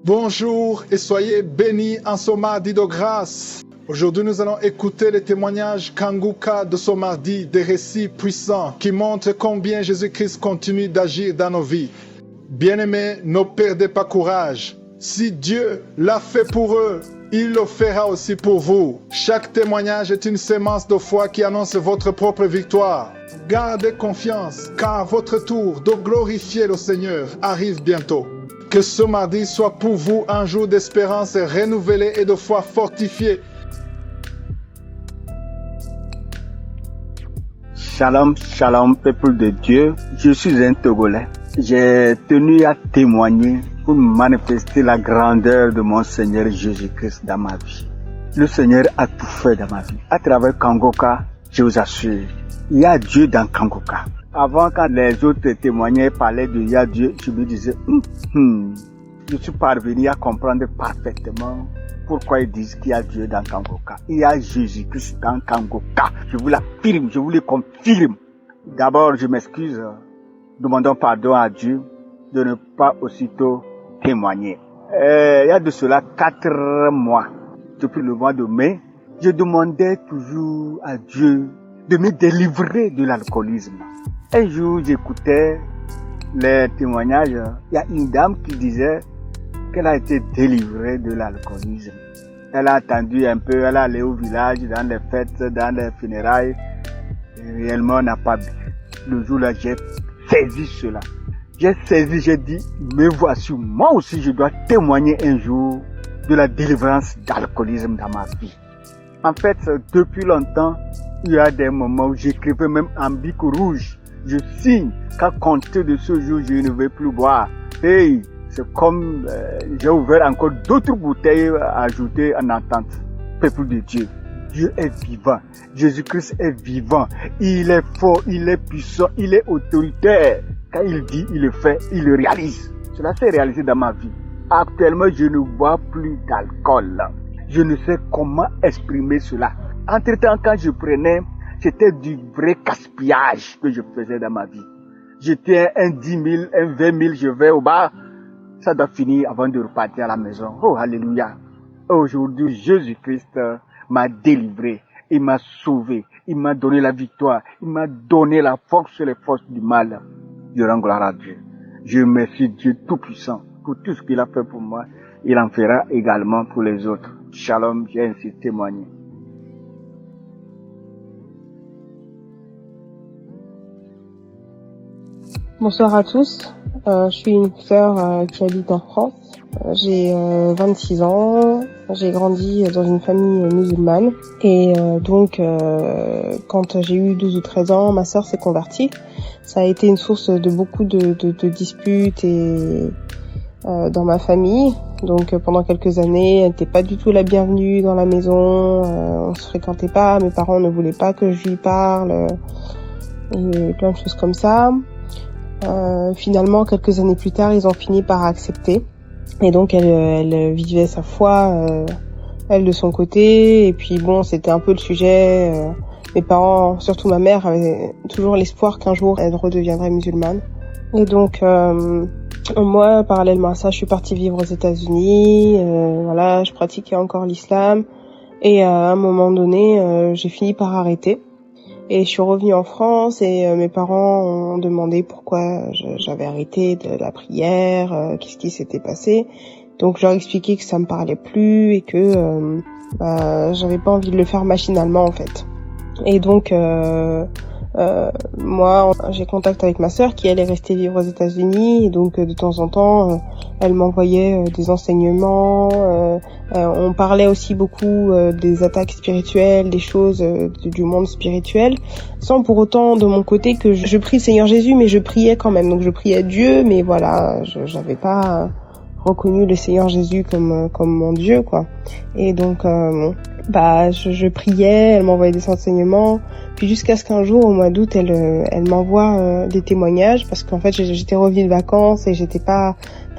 Bonjour et soyez bénis en ce mardi de grâce. Aujourd'hui, nous allons écouter les témoignages Kanguka de ce mardi, des récits puissants qui montrent combien Jésus-Christ continue d'agir dans nos vies. Bien-aimés, ne perdez pas courage. Si Dieu l'a fait pour eux, il le fera aussi pour vous. Chaque témoignage est une sémence de foi qui annonce votre propre victoire. Gardez confiance, car votre tour de glorifier le Seigneur arrive bientôt. Que ce mardi soit pour vous un jour d'espérance renouvelée et de foi fortifiée. Shalom, shalom, peuple de Dieu. Je suis un Togolais. J'ai tenu à témoigner pour manifester la grandeur de mon Seigneur Jésus-Christ dans ma vie. Le Seigneur a tout fait dans ma vie. À travers Kanguka, je vous assure, il y a Dieu dans Kanguka. Avant, quand les autres témoignaient, parlaient de il y a Dieu, je me disais, je suis parvenu à comprendre parfaitement pourquoi ils disent qu'il y a Dieu dans Kanguka. Il y a Jésus-Christ dans Kanguka. Je vous l'affirme, je vous le confirme. D'abord, je m'excuse. Demandons pardon à Dieu de ne pas aussitôt témoigner. Il y a de cela 4 mois, depuis le mois de mai, je demandais toujours à Dieu de me délivrer de l'alcoolisme. Un jour, j'écoutais les témoignages. Il y a une dame qui disait qu'elle a été délivrée de l'alcoolisme. Elle a attendu un peu, elle est allée au village, dans les fêtes, dans les funérailles. Et réellement, elle n'a pas bu. Le jour-là, j'ai saisi cela. J'ai dit, me voici, moi aussi je dois témoigner un jour de la délivrance d'alcoolisme dans ma vie. En fait, depuis longtemps, il y a des moments où j'écrivais même en bic rouge. Je signe qu'à compter de ce jour, je ne vais plus boire. Hey, c'est comme j'ai ouvert encore d'autres bouteilles à ajouter en attente. Peuple de Dieu, Dieu est vivant. Jésus-Christ est vivant. Il est fort, il est puissant, il est autoritaire. Quand il dit, il le fait, il le réalise. Cela s'est réalisé dans ma vie. Actuellement, je ne bois plus d'alcool. Je ne sais comment exprimer cela. Entre-temps, quand je prenais, c'était du vrai gaspillage que je faisais dans ma vie. J'étais un 10 000, un 20 000, je vais au bar. Ça doit finir avant de repartir à la maison. Oh, alléluia. Aujourd'hui, Jésus-Christ m'a délivré. Il m'a sauvé. Il m'a donné la victoire. Il m'a donné la force sur les forces du mal. Je rends gloire à Dieu. Je remercie Dieu Tout-Puissant pour tout ce qu'il a fait pour moi. Il en fera également pour les autres. Shalom, j'ai ainsi témoigné. Bonsoir à tous. Je suis une sœur qui habite en France. J'ai 26 ans. J'ai grandi dans une famille musulmane. Et donc, quand j'ai eu 12 ou 13 ans, ma sœur s'est convertie. Ça a été une source de beaucoup de disputes et dans ma famille. Donc, pendant quelques années, elle n'était pas du tout la bienvenue dans la maison. On se fréquentait pas. Mes parents ne voulaient pas que je lui parle. Et plein de choses comme ça. Finalement, quelques années plus tard, ils ont fini par accepter. Et donc, elle vivait sa foi, elle de son côté. Et puis bon, c'était un peu le sujet. Mes parents, surtout ma mère, avaient toujours l'espoir qu'un jour, elle redeviendrait musulmane. Et donc, moi, parallèlement à ça, je suis partie vivre aux États-Unis. Voilà, je pratiquais encore l'islam. Et à un moment donné, j'ai fini par arrêter. Et je suis revenue en France et mes parents ont demandé pourquoi j'avais arrêté de la prière, qu'est-ce qui s'était passé. Donc je leur ai expliqué que ça me parlait plus et que j'avais pas envie de le faire machinalement en fait. Et donc moi j'ai contact avec ma sœur qui elle est restée vivre aux États-Unis et donc de temps en temps elle m'envoyait des enseignements. On parlait aussi beaucoup des attaques spirituelles, des choses du monde spirituel, sans pour autant de mon côté que je prie le Seigneur Jésus, mais je priais quand même. Donc je priais Dieu, mais voilà, j'avais pas reconnu le Seigneur Jésus comme mon Dieu quoi. Et donc je priais, elle m'envoyait des enseignements, puis jusqu'à ce qu'un jour au mois d'août elle m'envoie des témoignages parce qu'en fait j'étais revenue de vacances et j'étais pas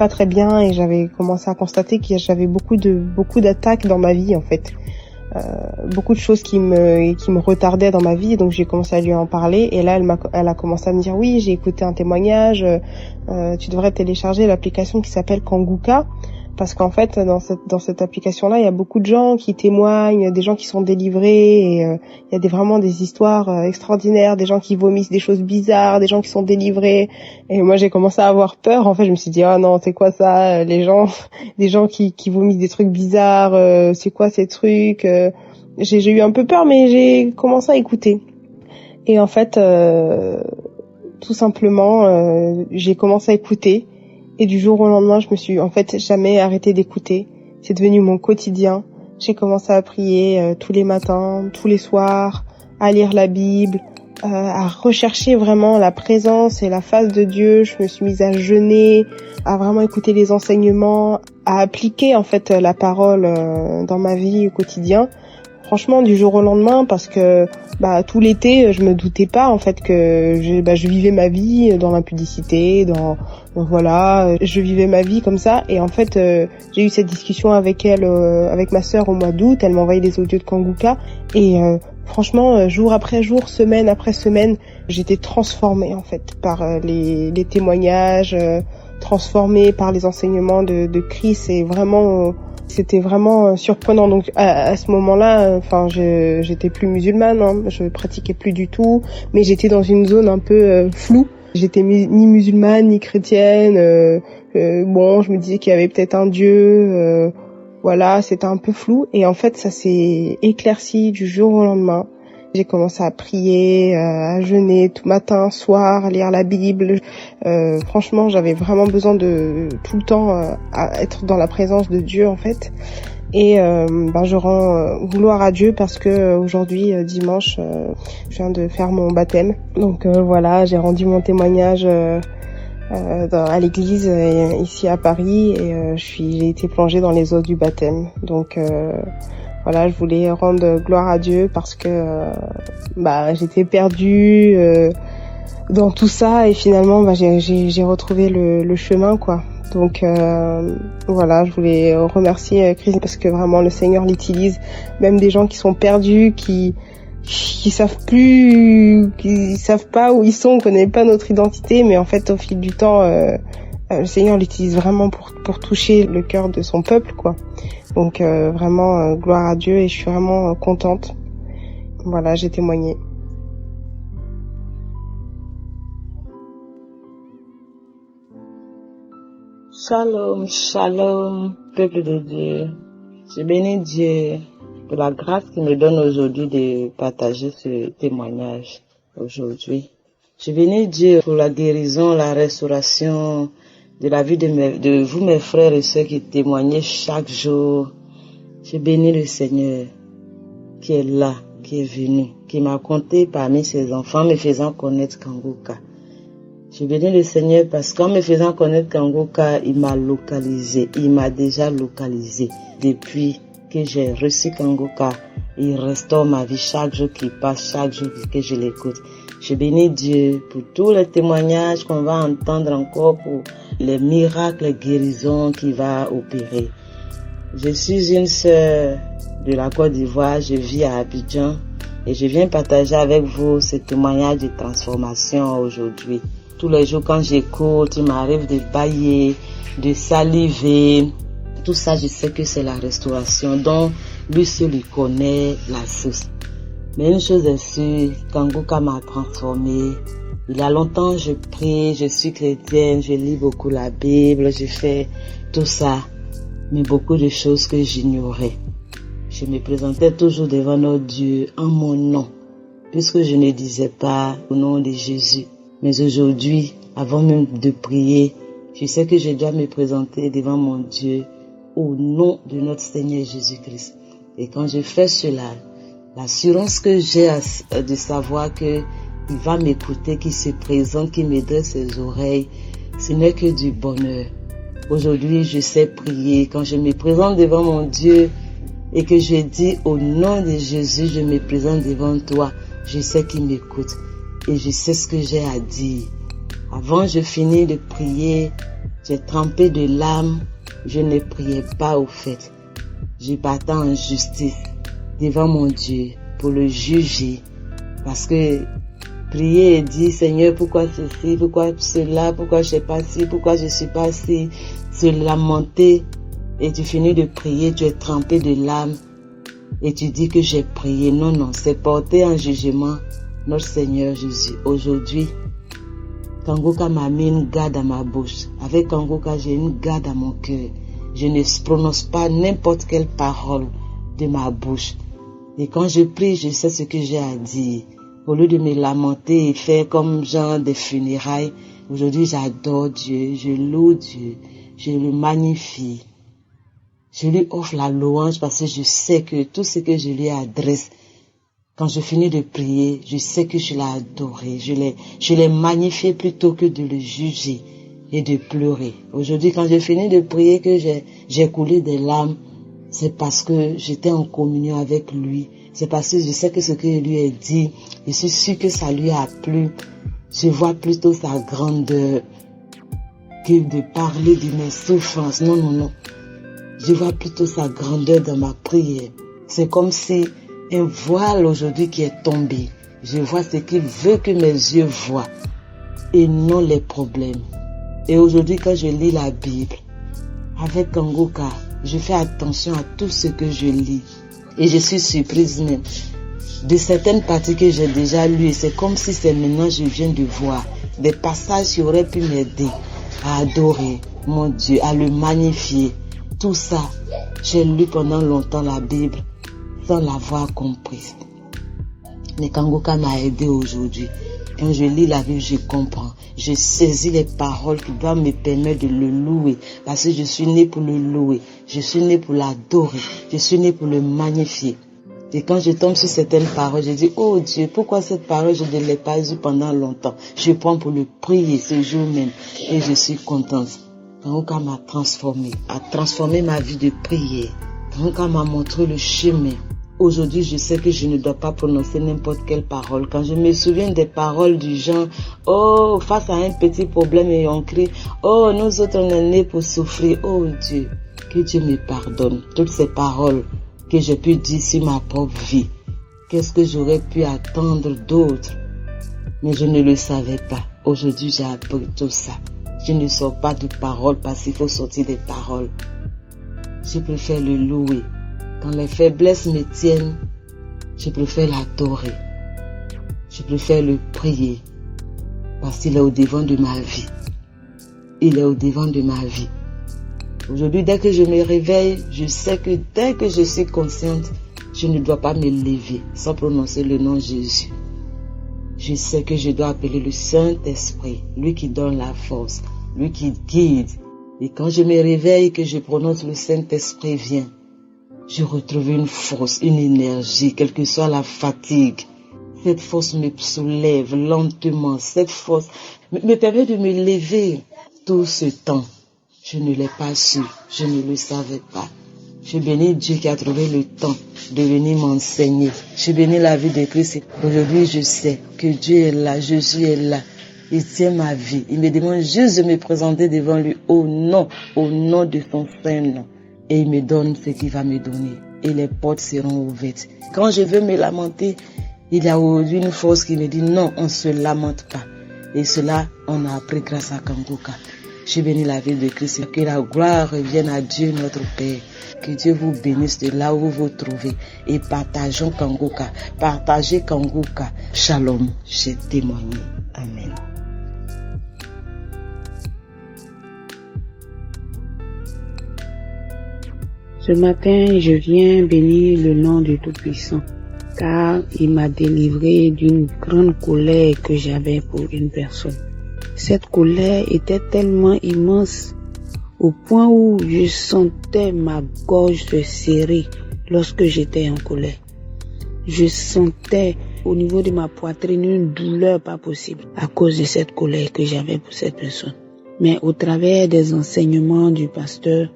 très bien et j'avais commencé à constater que j'avais beaucoup d'attaques dans ma vie en fait. Beaucoup de choses qui me retardaient dans ma vie, donc j'ai commencé à lui en parler et là elle a commencé à me dire oui, j'ai écouté un témoignage, tu devrais télécharger l'application qui s'appelle Kanguka Parce qu'en fait, dans cette application-là, il y a beaucoup de gens qui témoignent, des gens qui sont délivrés, et il y a vraiment des histoires extraordinaires, des gens qui vomissent des choses bizarres, des gens qui sont délivrés. Et moi, j'ai commencé à avoir peur. En fait, je me suis dit, ah non, c'est quoi ça, des gens qui vomissent des trucs bizarres, c'est quoi ces trucs? J'ai eu un peu peur, mais j'ai commencé à écouter. Et en fait, tout simplement, j'ai commencé à écouter. Et du jour au lendemain, je me suis en fait jamais arrêtée d'écouter. C'est devenu mon quotidien. J'ai commencé à prier tous les matins, tous les soirs, à lire la Bible, à rechercher vraiment la présence et la face de Dieu. Je me suis mise à jeûner, à vraiment écouter les enseignements, à appliquer en fait la parole dans ma vie au quotidien. Franchement, du jour au lendemain, parce que tout l'été, je me doutais pas en fait que je vivais ma vie dans l'impudicité, voilà, je vivais ma vie comme ça. Et en fait, j'ai eu cette discussion avec elle, avec ma sœur au mois d'août. Elle m'a envoyé des audios de Kanguka et franchement, jour après jour, semaine après semaine, j'étais transformée en fait par les témoignages, transformée par les enseignements de Chris. Et vraiment, c'était vraiment surprenant. Donc à ce moment-là, j'étais plus musulmane, hein, je pratiquais plus du tout, mais j'étais dans une zone un peu floue. J'étais ni musulmane ni chrétienne. Je me disais qu'il y avait peut-être un Dieu. Voilà, c'était un peu flou. Et en fait, ça s'est éclairci du jour au lendemain. J'ai commencé à prier, à jeûner tout matin, soir, à lire la Bible. Franchement, j'avais vraiment besoin de tout le temps à être dans la présence de Dieu en fait. Et je rends gloire à Dieu parce que aujourd'hui, dimanche, je viens de faire mon baptême. Donc voilà, j'ai rendu mon témoignage à l'église ici à Paris et j'ai été plongée dans les eaux du baptême. Donc voilà, je voulais rendre gloire à Dieu parce que j'étais perdue dans tout ça et finalement j'ai retrouvé le chemin quoi. Donc voilà, je voulais remercier Chris parce que vraiment le Seigneur l'utilise, même des gens qui sont perdus, qui savent pas où ils sont, on connaît pas notre identité, mais en fait au fil du temps le Seigneur l'utilise vraiment pour toucher le cœur de son peuple quoi. Donc vraiment gloire à Dieu et je suis vraiment contente. Voilà, j'ai témoigné. Shalom, shalom, peuple de Dieu. Je bénis Dieu pour la grâce qu'il me donne aujourd'hui de partager ce témoignage aujourd'hui. Je bénis Dieu pour la guérison, la restauration de la vie de vous, mes frères et sœurs qui témoignez chaque jour. Je bénis le Seigneur qui est là, qui est venu, qui m'a compté parmi ses enfants, me faisant connaître Kanguka. Je bénis le Seigneur parce qu'en me faisant connaître Kanguka, il m'a localisé. Il m'a déjà localisé. Depuis que j'ai reçu Kanguka, il restaure ma vie chaque jour qui passe, chaque jour que je l'écoute. Je bénis Dieu pour tous les témoignages qu'on va entendre encore, pour les miracles, les guérisons qu'il va opérer. Je suis une sœur de la Côte d'Ivoire, je vis à Abidjan et je viens partager avec vous ce témoignage de transformation aujourd'hui. Tous les jours quand j'écoute, il m'arrive de bâiller, de saliver. Tout ça, je sais que c'est la restauration dont lui seul il connaît la source. Mais une chose est sûre, Kanguka m'a transformée. Il y a longtemps, je prie, je suis chrétienne, je lis beaucoup la Bible, je fais tout ça. Mais beaucoup de choses que j'ignorais. Je me présentais toujours devant notre Dieu en mon nom, puisque je ne disais pas au nom de Jésus. Mais aujourd'hui, avant même de prier, je sais que je dois me présenter devant mon Dieu au nom de notre Seigneur Jésus-Christ. Et quand je fais cela, l'assurance que j'ai de savoir que il va m'écouter, qu'il se présente, qu'il me dresse ses oreilles, ce n'est que du bonheur. Aujourd'hui, je sais prier. Quand je me présente devant mon Dieu et que je dis au nom de Jésus, je me présente devant toi, je sais qu'il m'écoute. Et je sais ce que j'ai à dire. Avant, je finis de prier, j'ai trempé de larmes, je ne priais pas au fait. Je partais en justice devant mon Dieu pour le juger. Parce que prier et dire, Seigneur, pourquoi ceci, pourquoi cela, pourquoi je suis pas ci, pourquoi je suis pas ci, se lamenter, et tu finis de prier, tu es trempé de larmes et tu dis que j'ai prié. Non, non, c'est porter en jugement notre Seigneur Jésus. Aujourd'hui, Kangoka m'a mis une garde à ma bouche. Avec Kangoka, j'ai une garde à mon cœur. Je ne prononce pas n'importe quelle parole de ma bouche. Et quand je prie, je sais ce que j'ai à dire. Au lieu de me lamenter et faire comme genre des funérailles, aujourd'hui j'adore Dieu, je loue Dieu, je le magnifie. Je lui offre la louange parce que je sais que tout ce que je lui adresse, quand je finis de prier, je sais que je l'ai adoré, je l'ai magnifié plutôt que de le juger et de pleurer. Aujourd'hui, quand j'ai fini de prier, que j'ai coulé des larmes, c'est parce que j'étais en communion avec lui. C'est parce que je sais que ce que je lui ai dit, je suis sûre que ça lui a plu. Je vois plutôt sa grandeur que de parler de mes souffrances. Non, non, non. Je vois plutôt sa grandeur dans ma prière. C'est comme si un voile aujourd'hui qui est tombé. Je vois ce qu'il veut que mes yeux voient et non les problèmes. Et aujourd'hui, quand je lis la Bible, avec Kangoka, je fais attention à tout ce que je lis. Et je suis surprise même de certaines parties que j'ai déjà lues. C'est comme si c'est maintenant je viens de voir des passages qui auraient pu m'aider à adorer mon Dieu, à le magnifier. Tout ça, j'ai lu pendant longtemps la Bible sans l'avoir comprise. Mais Kangoka m'a aidé aujourd'hui. Quand je lis la Bible, je comprends. Je saisis les paroles qui doivent me permettre de le louer. Parce que je suis né pour le louer. Je suis né pour l'adorer. Je suis né pour le magnifier. Et quand je tombe sur certaines paroles, je dis, oh Dieu, pourquoi cette parole, je ne l'ai pas eue pendant longtemps? Je prends pour le prier ce jour même. Et je suis contente. Kangoka m'a transformé, a transformé ma vie de prière. Kangoka m'a montré le chemin. Aujourd'hui, je sais que je ne dois pas prononcer n'importe quelle parole. Quand je me souviens des paroles du genre, oh, face à un petit problème et on crie, oh, nous autres on est nés pour souffrir. Oh Dieu, que Dieu me pardonne. Toutes ces paroles que j'ai pu dire sur ma propre vie. Qu'est-ce que j'aurais pu attendre d'autre? Mais je ne le savais pas. Aujourd'hui, j'ai appris tout ça. Je ne sors pas de paroles parce qu'il faut sortir des paroles. Je préfère le louer. Quand les faiblesses me tiennent, je préfère l'adorer. Je préfère le prier. Parce qu'il est au devant de ma vie. Il est au devant de ma vie. Aujourd'hui, dès que je me réveille, je sais que dès que je suis consciente, je ne dois pas me lever sans prononcer le nom de Jésus. Je sais que je dois appeler le Saint-Esprit, lui qui donne la force, lui qui guide. Et quand je me réveille et que je prononce le Saint-Esprit vient, je retrouve une force, une énergie, quelle que soit la fatigue. Cette force me soulève lentement. Cette force me permet de me lever. Tout ce temps, je ne l'ai pas su. Je ne le savais pas. Je bénis Dieu qui a trouvé le temps de venir m'enseigner. Je bénis la vie de Christ. Aujourd'hui, je sais que Dieu est là, Jésus est là. Il tient ma vie. Il me demande juste de me présenter devant lui au nom de son saint nom. Et il me donne ce qu'il va me donner. Et les portes seront ouvertes. Quand je veux me lamenter, il y a aujourd'hui une force qui me dit non, on ne se lamente pas. Et cela, on a appris grâce à Kangoka. Je bénis la vie de Christ. Que la gloire revienne à Dieu notre Père. Que Dieu vous bénisse de là où vous vous trouvez. Et partageons Kangoka. Partagez Kangoka. Shalom. J'ai témoigné. Amen. Ce matin, je viens bénir le nom du Tout-Puissant, car il m'a délivré d'une grande colère que j'avais pour une personne. Cette colère était tellement immense, au point où je sentais ma gorge se serrer lorsque j'étais en colère. Je sentais au niveau de ma poitrine une douleur pas possible à cause de cette colère que j'avais pour cette personne. Mais au travers des enseignements du pasteur,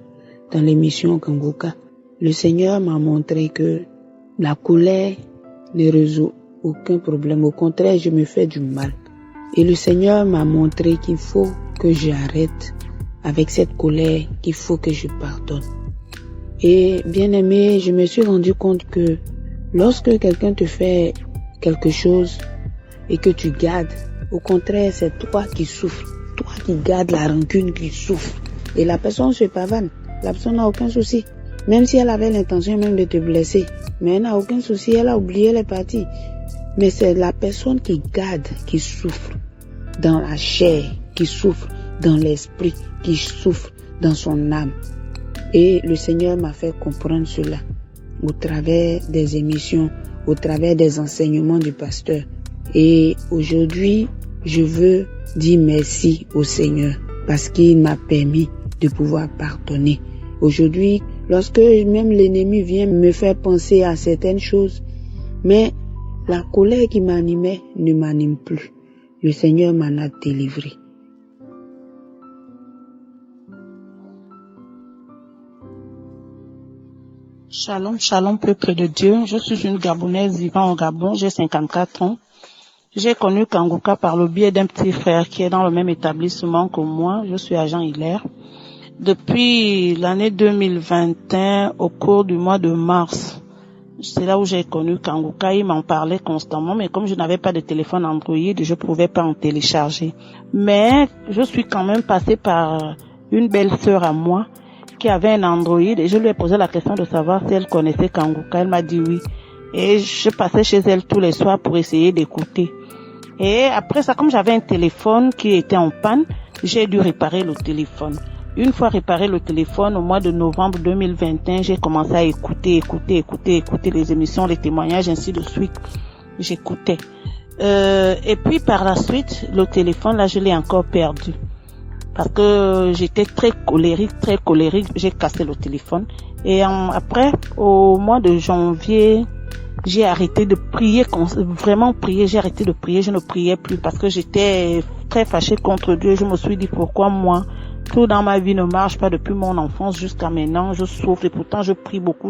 dans l'émission Kangoka, le Seigneur m'a montré que la colère ne résout aucun problème. Au contraire, je me fais du mal. Et le Seigneur m'a montré qu'il faut que j'arrête avec cette colère, qu'il faut que je pardonne. Et bien aimé, je me suis rendu compte que lorsque quelqu'un te fait quelque chose et que tu gardes, au contraire, c'est toi qui souffres. Toi qui gardes la rancune, qui souffre. Et la personne se pavane. La personne n'a aucun souci. Même si elle avait l'intention même de te blesser. Mais elle n'a aucun souci, elle a oublié, elle est partie. Mais c'est la personne qui garde, qui souffre dans la chair, qui souffre dans l'esprit, qui souffre dans son âme. Et le Seigneur m'a fait comprendre cela au travers des émissions, au travers des enseignements du pasteur. Et aujourd'hui, je veux dire merci au Seigneur parce qu'il m'a permis de pouvoir pardonner. Aujourd'hui, lorsque même l'ennemi vient me faire penser à certaines choses, mais la colère qui m'animait ne m'anime plus. Le Seigneur m'en a délivré. Shalom, shalom, peuple de Dieu. Je suis une Gabonaise vivant au Gabon, j'ai 54 ans. J'ai connu Kanguka par le biais d'un petit frère qui est dans le même établissement que moi. Je suis agent Hilaire. Depuis l'année 2021, au cours du mois de mars, c'est là où j'ai connu Kanguka. Il m'en parlait constamment, mais comme je n'avais pas de téléphone Android, je ne pouvais pas en télécharger. Mais je suis quand même passée par une belle-sœur à moi qui avait un Android et je lui ai posé la question de savoir si elle connaissait Kanguka. Elle m'a dit oui. Et je passais chez elle tous les soirs pour essayer d'écouter. Et après ça, comme j'avais un téléphone qui était en panne, j'ai dû réparer le téléphone. Une fois réparé le téléphone, au mois de novembre 2021, j'ai commencé à écouter les émissions, les témoignages, ainsi de suite. J'écoutais. Et puis par la suite, le téléphone, là, je l'ai encore perdu. Parce que j'étais très colérique, j'ai cassé le téléphone. Et après, au mois de janvier, j'ai arrêté de prier, vraiment prier, j'ai arrêté de prier, je ne priais plus parce que j'étais très fâchée contre Dieu. Je me suis dit pourquoi moi, tout dans ma vie ne marche pas depuis mon enfance jusqu'à maintenant, je souffre et pourtant je prie beaucoup.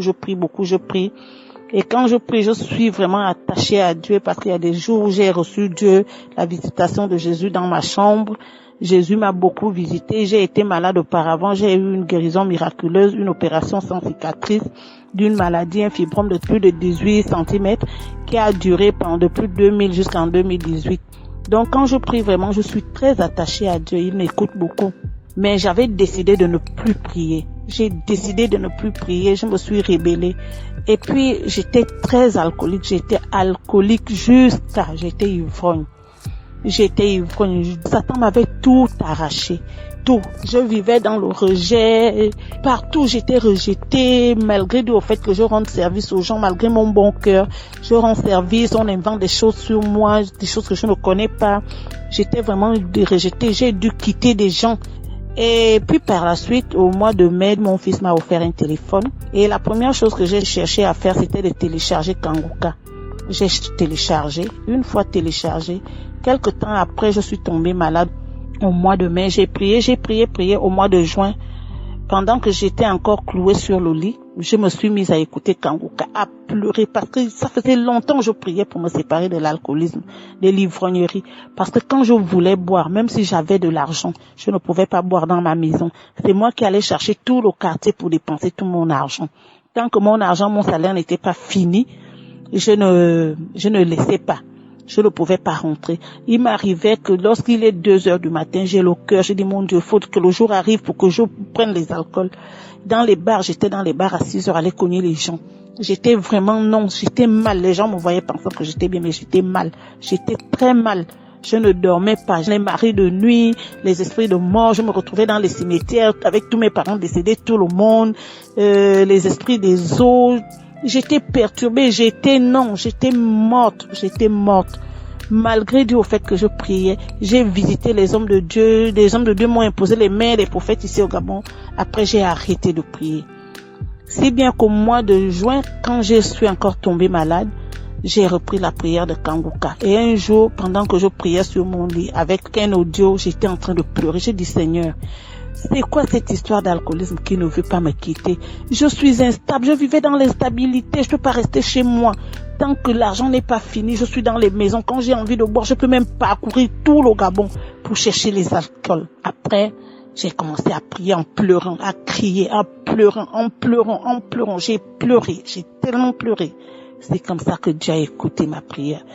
Et quand je prie, je suis vraiment attachée à Dieu parce qu'il y a des jours où j'ai reçu Dieu, la visitation de Jésus dans ma chambre. Jésus m'a beaucoup visité. J'ai été malade auparavant. J'ai eu une guérison miraculeuse, une opération sans cicatrice d'une maladie, un fibrome de plus de 18 cm qui a duré depuis 2000 jusqu'en 2018. Donc quand je prie vraiment, je suis très attachée à Dieu. Il m'écoute beaucoup. Mais j'avais décidé de ne plus prier. J'ai décidé de ne plus prier. Je me suis rébellée. Et puis j'étais très alcoolique. J'étais ivrogne. Satan m'avait tout arraché. Tout. Je vivais dans le rejet. Partout, j'étais rejetée, malgré le fait que je rende service aux gens, malgré mon bon cœur. Je rends service, on invente des choses sur moi, des choses que je ne connais pas. J'étais vraiment rejetée. J'ai dû quitter des gens. Et puis par la suite, au mois de mai, mon fils m'a offert un téléphone. Et la première chose que j'ai cherché à faire, c'était de télécharger Kanguka. J'ai téléchargé. Une fois téléchargé, quelque temps après, je suis tombée malade. Au mois de mai, j'ai prié. Au mois de juin, pendant que j'étais encore clouée sur le lit, je me suis mise à écouter Kanguka, à pleurer parce que ça faisait longtemps que je priais pour me séparer de l'alcoolisme, de l'ivrognerie. Parce que quand je voulais boire, même si j'avais de l'argent, je ne pouvais pas boire dans ma maison. C'est moi qui allais chercher tout le quartier pour dépenser tout mon argent. Tant que mon salaire n'était pas fini, je ne laissais pas. Je ne pouvais pas rentrer. Il m'arrivait que lorsqu'il est 2h du matin, j'ai le cœur. J'ai dit, mon Dieu, faut que le jour arrive pour que je prenne les alcools. J'étais dans les bars à 6h, aller cogner les gens. J'étais mal. Les gens me voyaient pensant que j'étais bien, mais j'étais mal. J'étais très mal. Je ne dormais pas. Je les maris de nuit, les esprits de mort. Je me retrouvais dans les cimetières avec tous mes parents décédés, tout le monde, les esprits des eaux. J'étais perturbée, j'étais morte. Malgré Dieu au fait que je priais, j'ai visité les hommes de Dieu. Les hommes de Dieu m'ont imposé les mains des prophètes ici au Gabon. Après, j'ai arrêté de prier. Si bien qu'au mois de juin, quand je suis encore tombée malade, j'ai repris la prière de Kanguka. Et un jour, pendant que je priais sur mon lit, avec un audio, j'étais en train de pleurer. J'ai dit, Seigneur, c'est quoi cette histoire d'alcoolisme qui ne veut pas me quitter? Je suis instable, je vivais dans l'instabilité, je peux pas rester chez moi. Tant que l'argent n'est pas fini, je suis dans les maisons. Quand j'ai envie de boire, je peux même parcourir tout le Gabon pour chercher les alcools. Après, j'ai commencé à prier en pleurant, à crier, en pleurant. J'ai pleuré, j'ai tellement pleuré. C'est comme ça que Dieu a écouté ma prière.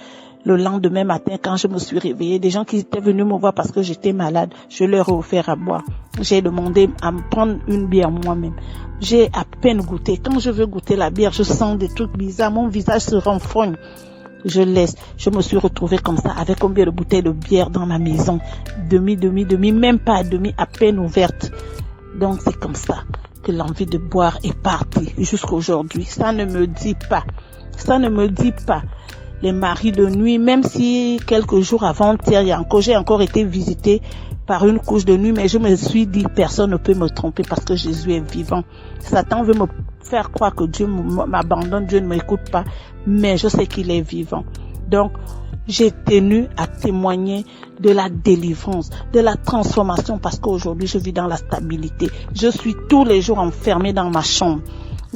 Le lendemain matin, quand je me suis réveillée, des gens qui étaient venus me voir parce que j'étais malade, je leur ai offert à boire. J'ai demandé à me prendre une bière moi-même. J'ai à peine goûté. Quand je veux goûter la bière, je sens des trucs bizarres. Mon visage se renfrogne. Je laisse. Je me suis retrouvée comme ça avec combien de bouteilles de bière dans ma maison. Demi, même pas à demi, à peine ouverte. Donc c'est comme ça que l'envie de boire est partie jusqu'à aujourd'hui. Ça ne me dit pas. Les maris de nuit, même si quelques jours avant-hier, j'ai encore été visitée par une couche de nuit, mais je me suis dit, personne ne peut me tromper parce que Jésus est vivant. Satan veut me faire croire que Dieu m'abandonne, Dieu ne m'écoute pas, mais je sais qu'il est vivant. Donc, j'ai tenu à témoigner de la délivrance, de la transformation, parce qu'aujourd'hui, je vis dans la stabilité. Je suis tous les jours enfermée dans ma chambre,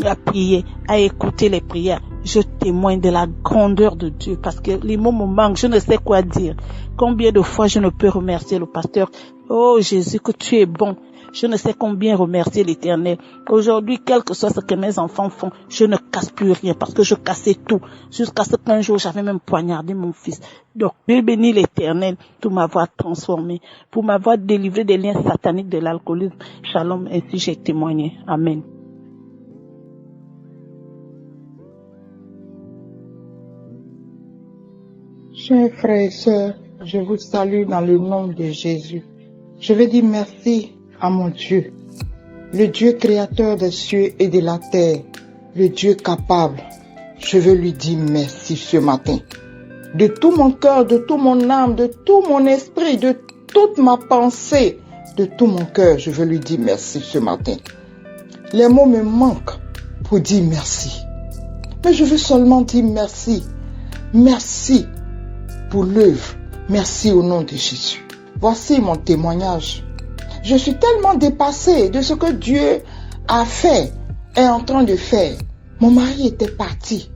à prier, à écouter les prières. Je témoigne de la grandeur de Dieu, parce que les mots me manquent, je ne sais quoi dire. Combien de fois je ne peux remercier le pasteur. Oh Jésus, que tu es bon. Je ne sais combien remercier l'Éternel. Aujourd'hui, quel que soit ce que mes enfants font, je ne casse plus rien parce que je cassais tout. Jusqu'à ce qu'un jour, j'avais même poignardé mon fils. Donc, Dieu bénit l'Éternel pour m'avoir transformé, pour m'avoir délivré des liens sataniques de l'alcoolisme. Shalom, ainsi j'ai témoigné. Amen. Chers frères et sœurs, je vous salue dans le nom de Jésus. Je veux dire merci à mon Dieu, le Dieu créateur des cieux et de la terre, le Dieu capable. Je veux lui dire merci ce matin. De tout mon cœur, de toute mon âme, de tout mon esprit, de toute ma pensée, de tout mon cœur, je veux lui dire merci ce matin. Les mots me manquent pour dire merci. Mais je veux seulement dire merci. Merci pour l'œuvre. Merci au nom de Jésus. Voici mon témoignage. Je suis tellement dépassée de ce que Dieu a fait, est en train de faire. Mon mari était parti.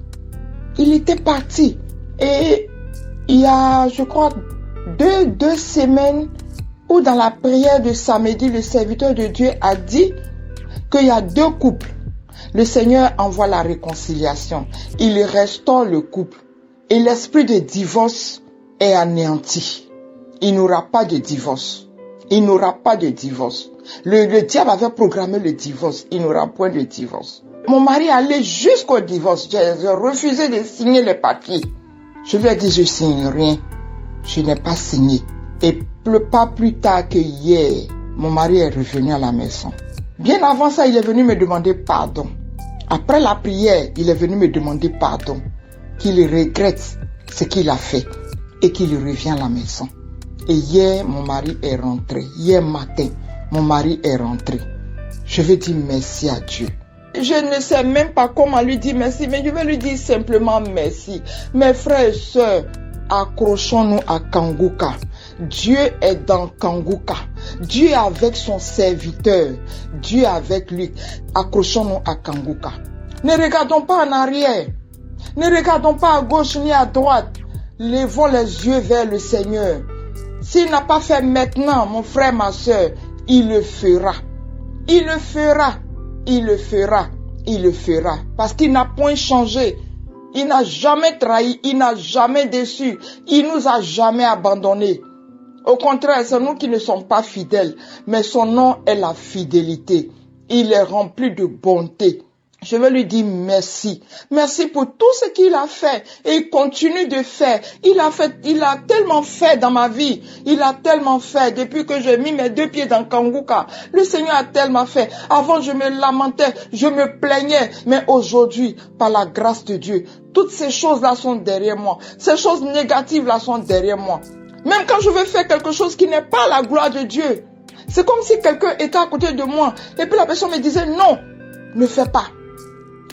Il était parti. Et il y a, je crois, deux semaines où dans la prière de samedi, le serviteur de Dieu a dit qu'il y a deux couples. Le Seigneur envoie la réconciliation. Il restaure le couple. Et l'esprit de divorce est anéanti. Il n'y aura pas de divorce. Il n'y aura pas de divorce. Le diable avait programmé le divorce. Il n'y aura point de divorce. Mon mari allait jusqu'au divorce. J'ai refusé de signer les papiers. Je lui ai dit, je ne signe rien. Je n'ai pas signé. Et pas plus tard que hier, mon mari est revenu à la maison. Bien avant ça, il est venu me demander pardon. Après la prière, il est venu me demander pardon. Qu'il regrette ce qu'il a fait et qu'il revient à la maison. Et hier, mon mari est rentré. Hier matin, mon mari est rentré. Je veux dire merci à Dieu. Je ne sais même pas comment lui dire merci, mais je vais lui dire simplement merci. Mes frères et sœurs, accrochons-nous à Kanguka. Dieu est dans Kanguka. Dieu est avec son serviteur. Dieu est avec lui. Accrochons-nous à Kanguka. Ne regardons pas en arrière. Ne regardons pas à gauche ni à droite. Levons les yeux vers le Seigneur. S'il n'a pas fait maintenant, mon frère, ma soeur, il le fera. Il le fera. Il le fera. Il le fera. Parce qu'il n'a point changé. Il n'a jamais trahi. Il n'a jamais déçu. Il nous a jamais abandonnés. Au contraire, c'est nous qui ne sommes pas fidèles. Mais son nom est la fidélité. Il est rempli de bonté. Je veux lui dire merci. Merci pour tout ce qu'il a fait. Et il continue de faire. Il a tellement fait dans ma vie. Il a tellement fait depuis que j'ai mis mes deux pieds dans Kanguka. Le Seigneur a tellement fait. Avant, je me lamentais, je me plaignais. Mais aujourd'hui, par la grâce de Dieu, toutes ces choses-là sont derrière moi. Ces choses négatives-là sont derrière moi. Même quand je veux faire quelque chose qui n'est pas la gloire de Dieu, c'est comme si quelqu'un était à côté de moi. Et puis la personne me disait, non, ne fais pas.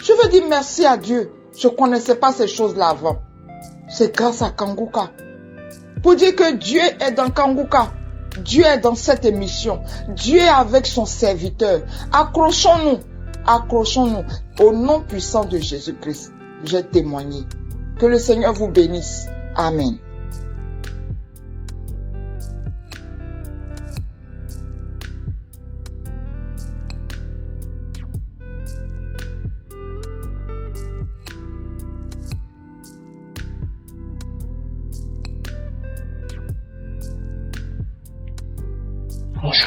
Je veux dire merci à Dieu. Je ne connaissais pas ces choses-là avant. C'est grâce à Kanguka. Pour dire que Dieu est dans Kanguka. Dieu est dans cette émission. Dieu est avec son serviteur. Accrochons-nous. Accrochons-nous. Au nom puissant de Jésus-Christ, j'ai témoigné. Que le Seigneur vous bénisse. Amen.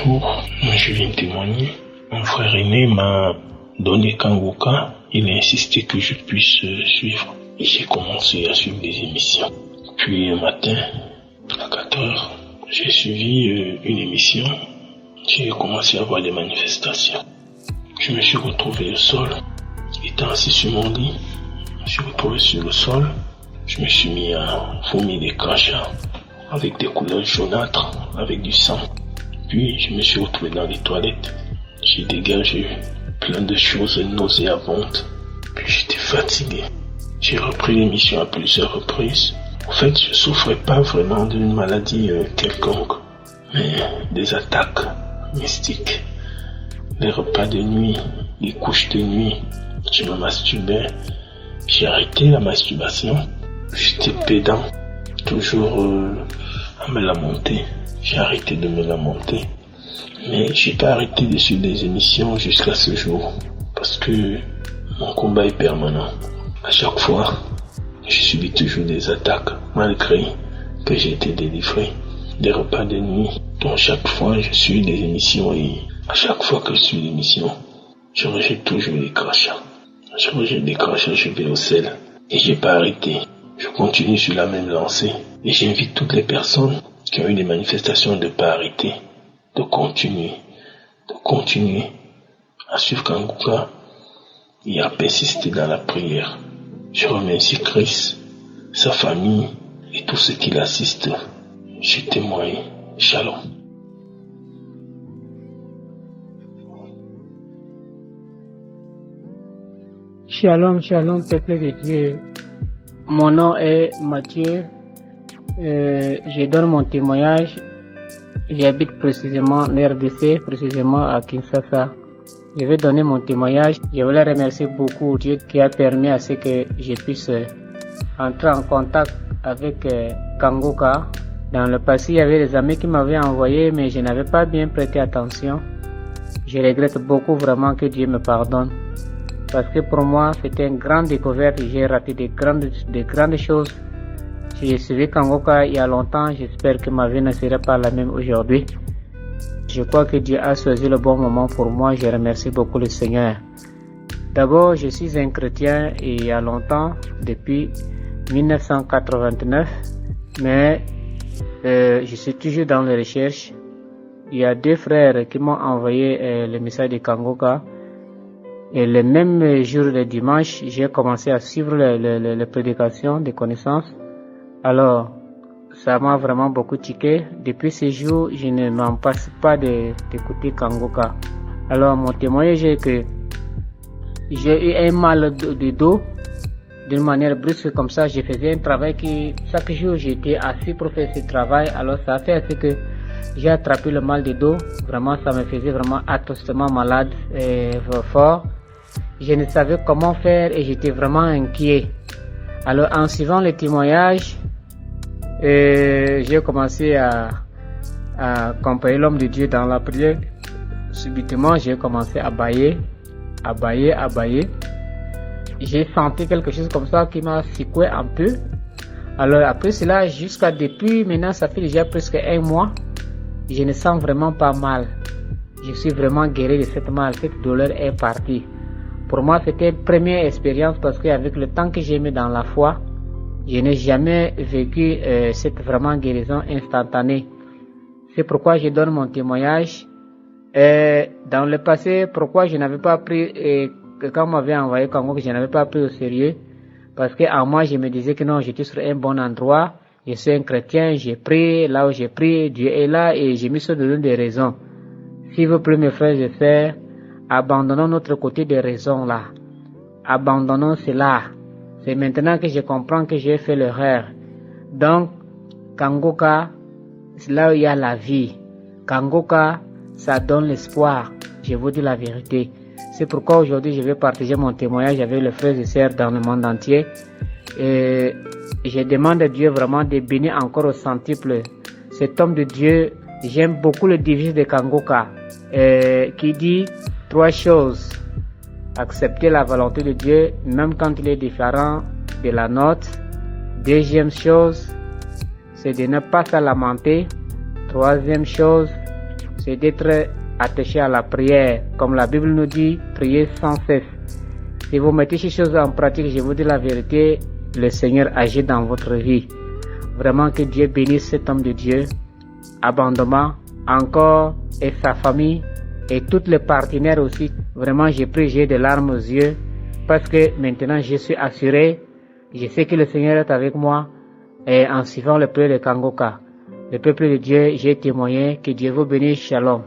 Bonjour, je viens témoigner. Mon frère aîné m'a donné Kangoka. Il a insisté que je puisse suivre. Et j'ai commencé à suivre des émissions. Puis un matin, à 4 heures, j'ai suivi une émission. J'ai commencé à voir des manifestations. Je me suis retrouvé au sol. Étant assis sur mon lit, je me suis retrouvé sur le sol. Je me suis mis à vomir des crachats avec des couleurs jaunâtres, avec du sang. Puis je me suis retrouvé dans les toilettes. J'ai dégagé plein de choses nauséabondes. Puis j'étais fatigué. J'ai repris l'émission à plusieurs reprises. En fait, je souffrais pas vraiment d'une maladie quelconque, mais des attaques mystiques. Les repas de nuit, les couches de nuit, je me masturbais. J'ai arrêté la masturbation. J'étais pédant, toujours à me lamenter. J'ai arrêté de me lamenter. Mais j'ai pas arrêté de suivre des émissions jusqu'à ce jour. Parce que mon combat est permanent. À chaque fois, je subis toujours des attaques, malgré que j'ai été délivré. Des repas de nuit, dont chaque fois je suis des émissions et à chaque fois que je suis l'émission, je rejette toujours les crachats. Je rejette des crachats, je vais au sel. Et j'ai pas arrêté. Je continue sur la même lancée. Et j'invite toutes les personnes qui ont eu des manifestations de pas arrêter, de continuer à suivre Kangoka et à persister dans la prière. Je remercie Christ, sa famille et tous ceux qui l'assistent. Je témoigne. Shalom. Shalom, shalom, peuple de Dieu. Mon nom est Mathieu. Je donne mon témoignage. J'habite précisément en RDC, précisément à Kinshasa. Je vais donner mon témoignage. Je voulais remercier beaucoup Dieu qui a permis à ce que je puisse entrer en contact avec Kangoka. Dans le passé, il y avait des amis qui m'avaient envoyé, mais je n'avais pas bien prêté attention. Je regrette beaucoup vraiment que Dieu me pardonne. Parce que pour moi, c'était une grande découverte. J'ai raté de grandes choses. J'ai suivi Kangoka il y a longtemps. J'espère que ma vie ne sera pas la même aujourd'hui. Je crois que Dieu a choisi le bon moment pour moi. Je remercie beaucoup le Seigneur. D'abord, je suis un chrétien et il y a longtemps, depuis 1989. Mais je suis toujours dans les recherches. Il y a 2 frères qui m'ont envoyé le message de Kangoka. Et le même jour, le dimanche, j'ai commencé à suivre les prédications des connaissances. Alors, ça m'a vraiment beaucoup tiqué. Depuis ce jour, je ne m'en passe pas d'écouter Kangoka. Alors, mon témoignage est que j'ai eu un mal de dos. D'une manière brusque comme ça, je faisais un travail qui, chaque jour, j'étais assis pour faire ce travail. Alors, ça a fait assez que j'ai attrapé le mal de dos. Vraiment, ça me faisait vraiment atrocement malade et fort. Je ne savais comment faire et j'étais vraiment inquiet. Alors, en suivant les témoignages, j'ai commencé à accompagner l'homme de Dieu dans la prière. Subitement, j'ai commencé à bâiller. J'ai senti quelque chose comme ça qui m'a secoué un peu. Alors après cela, jusqu'à depuis maintenant, ça fait déjà presque 1 mois, je ne sens vraiment pas mal. Je suis vraiment guéri de cette mal, cette douleur est partie. Pour moi, c'était une première expérience parce qu'avec le temps que j'ai mis dans la foi, je n'ai jamais vécu cette vraiment guérison instantanée. C'est pourquoi je donne mon témoignage. Dans le passé, pourquoi je n'avais pas pris, quand on m'avait envoyé Kangoka, je n'avais pas pris au sérieux. Parce qu'en moi, je me disais que non, j'étais sur un bon endroit. Je suis un chrétien, j'ai prié, là où j'ai prié, Dieu est là et j'ai mis ça de des raisons. S'il vous plaît, mes frères et sœurs, abandonnons notre côté des raisons là. Abandonnons cela. C'est maintenant que je comprends que j'ai fait l'erreur. Donc, Kangoka, c'est là où il y a la vie. Kangoka, ça donne l'espoir. Je vous dis la vérité. C'est pourquoi aujourd'hui je vais partager mon témoignage avec les frères et sœurs dans le monde entier. Et je demande à Dieu vraiment de bénir encore au centuple cet homme de Dieu. J'aime beaucoup le devise de Kangoka qui dit 3 choses. Accepter la volonté de Dieu même quand il est différent de la nôtre. 2e chose, c'est de ne pas se lamenter. 3e chose, c'est d'être attaché à la prière. Comme la Bible nous dit, priez sans cesse. Si vous mettez ces choses en pratique, je vous dis la vérité, le Seigneur agit dans votre vie. Vraiment que Dieu bénisse cet homme de Dieu abondamment, encore, et sa famille, et tous les partenaires aussi. Vraiment, j'ai des larmes aux yeux, parce que maintenant je suis assuré, je sais que le Seigneur est avec moi, et en suivant le prière de Kangoka. Le peuple de Dieu, j'ai témoigné, que Dieu vous bénisse, shalom.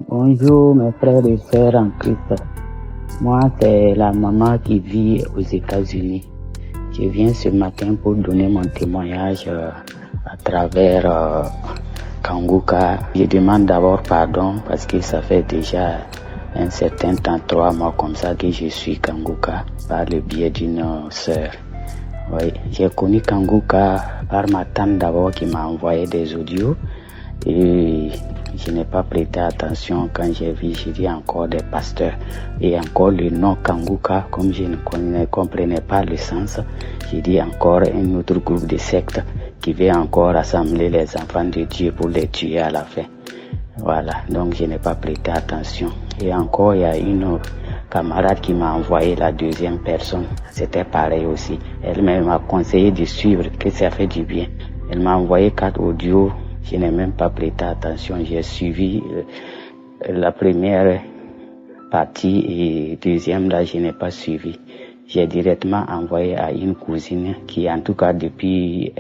Bonjour mes frères et sœurs en Christ. Moi, c'est la maman qui vit aux États-Unis. Je viens ce matin pour donner mon témoignage à travers Kangoka. Je demande d'abord pardon parce que ça fait déjà un certain temps, 3 mois comme ça, que je suis Kangoka par le biais d'une sœur. Oui, j'ai connu Kangoka par ma tante d'abord qui m'a envoyé des audios et je n'ai pas prêté attention quand j'ai vu, j'ai dit encore des pasteurs et encore le nom Kangoka, comme je ne comprenais pas le sens, j'ai dit encore un autre groupe de sectes qui veut encore rassembler les enfants de Dieu pour les tuer à la fin. Voilà, donc je n'ai pas prêté attention. Et encore, il y a une camarade qui m'a envoyé la deuxième personne, c'était pareil aussi. Elle m'a conseillé de suivre, que ça fait du bien. Elle m'a envoyé 4 audios. Je n'ai même pas prêté attention. J'ai suivi la première partie et deuxième là, je n'ai pas suivi. J'ai directement envoyé à une cousine qui, en tout cas, depuis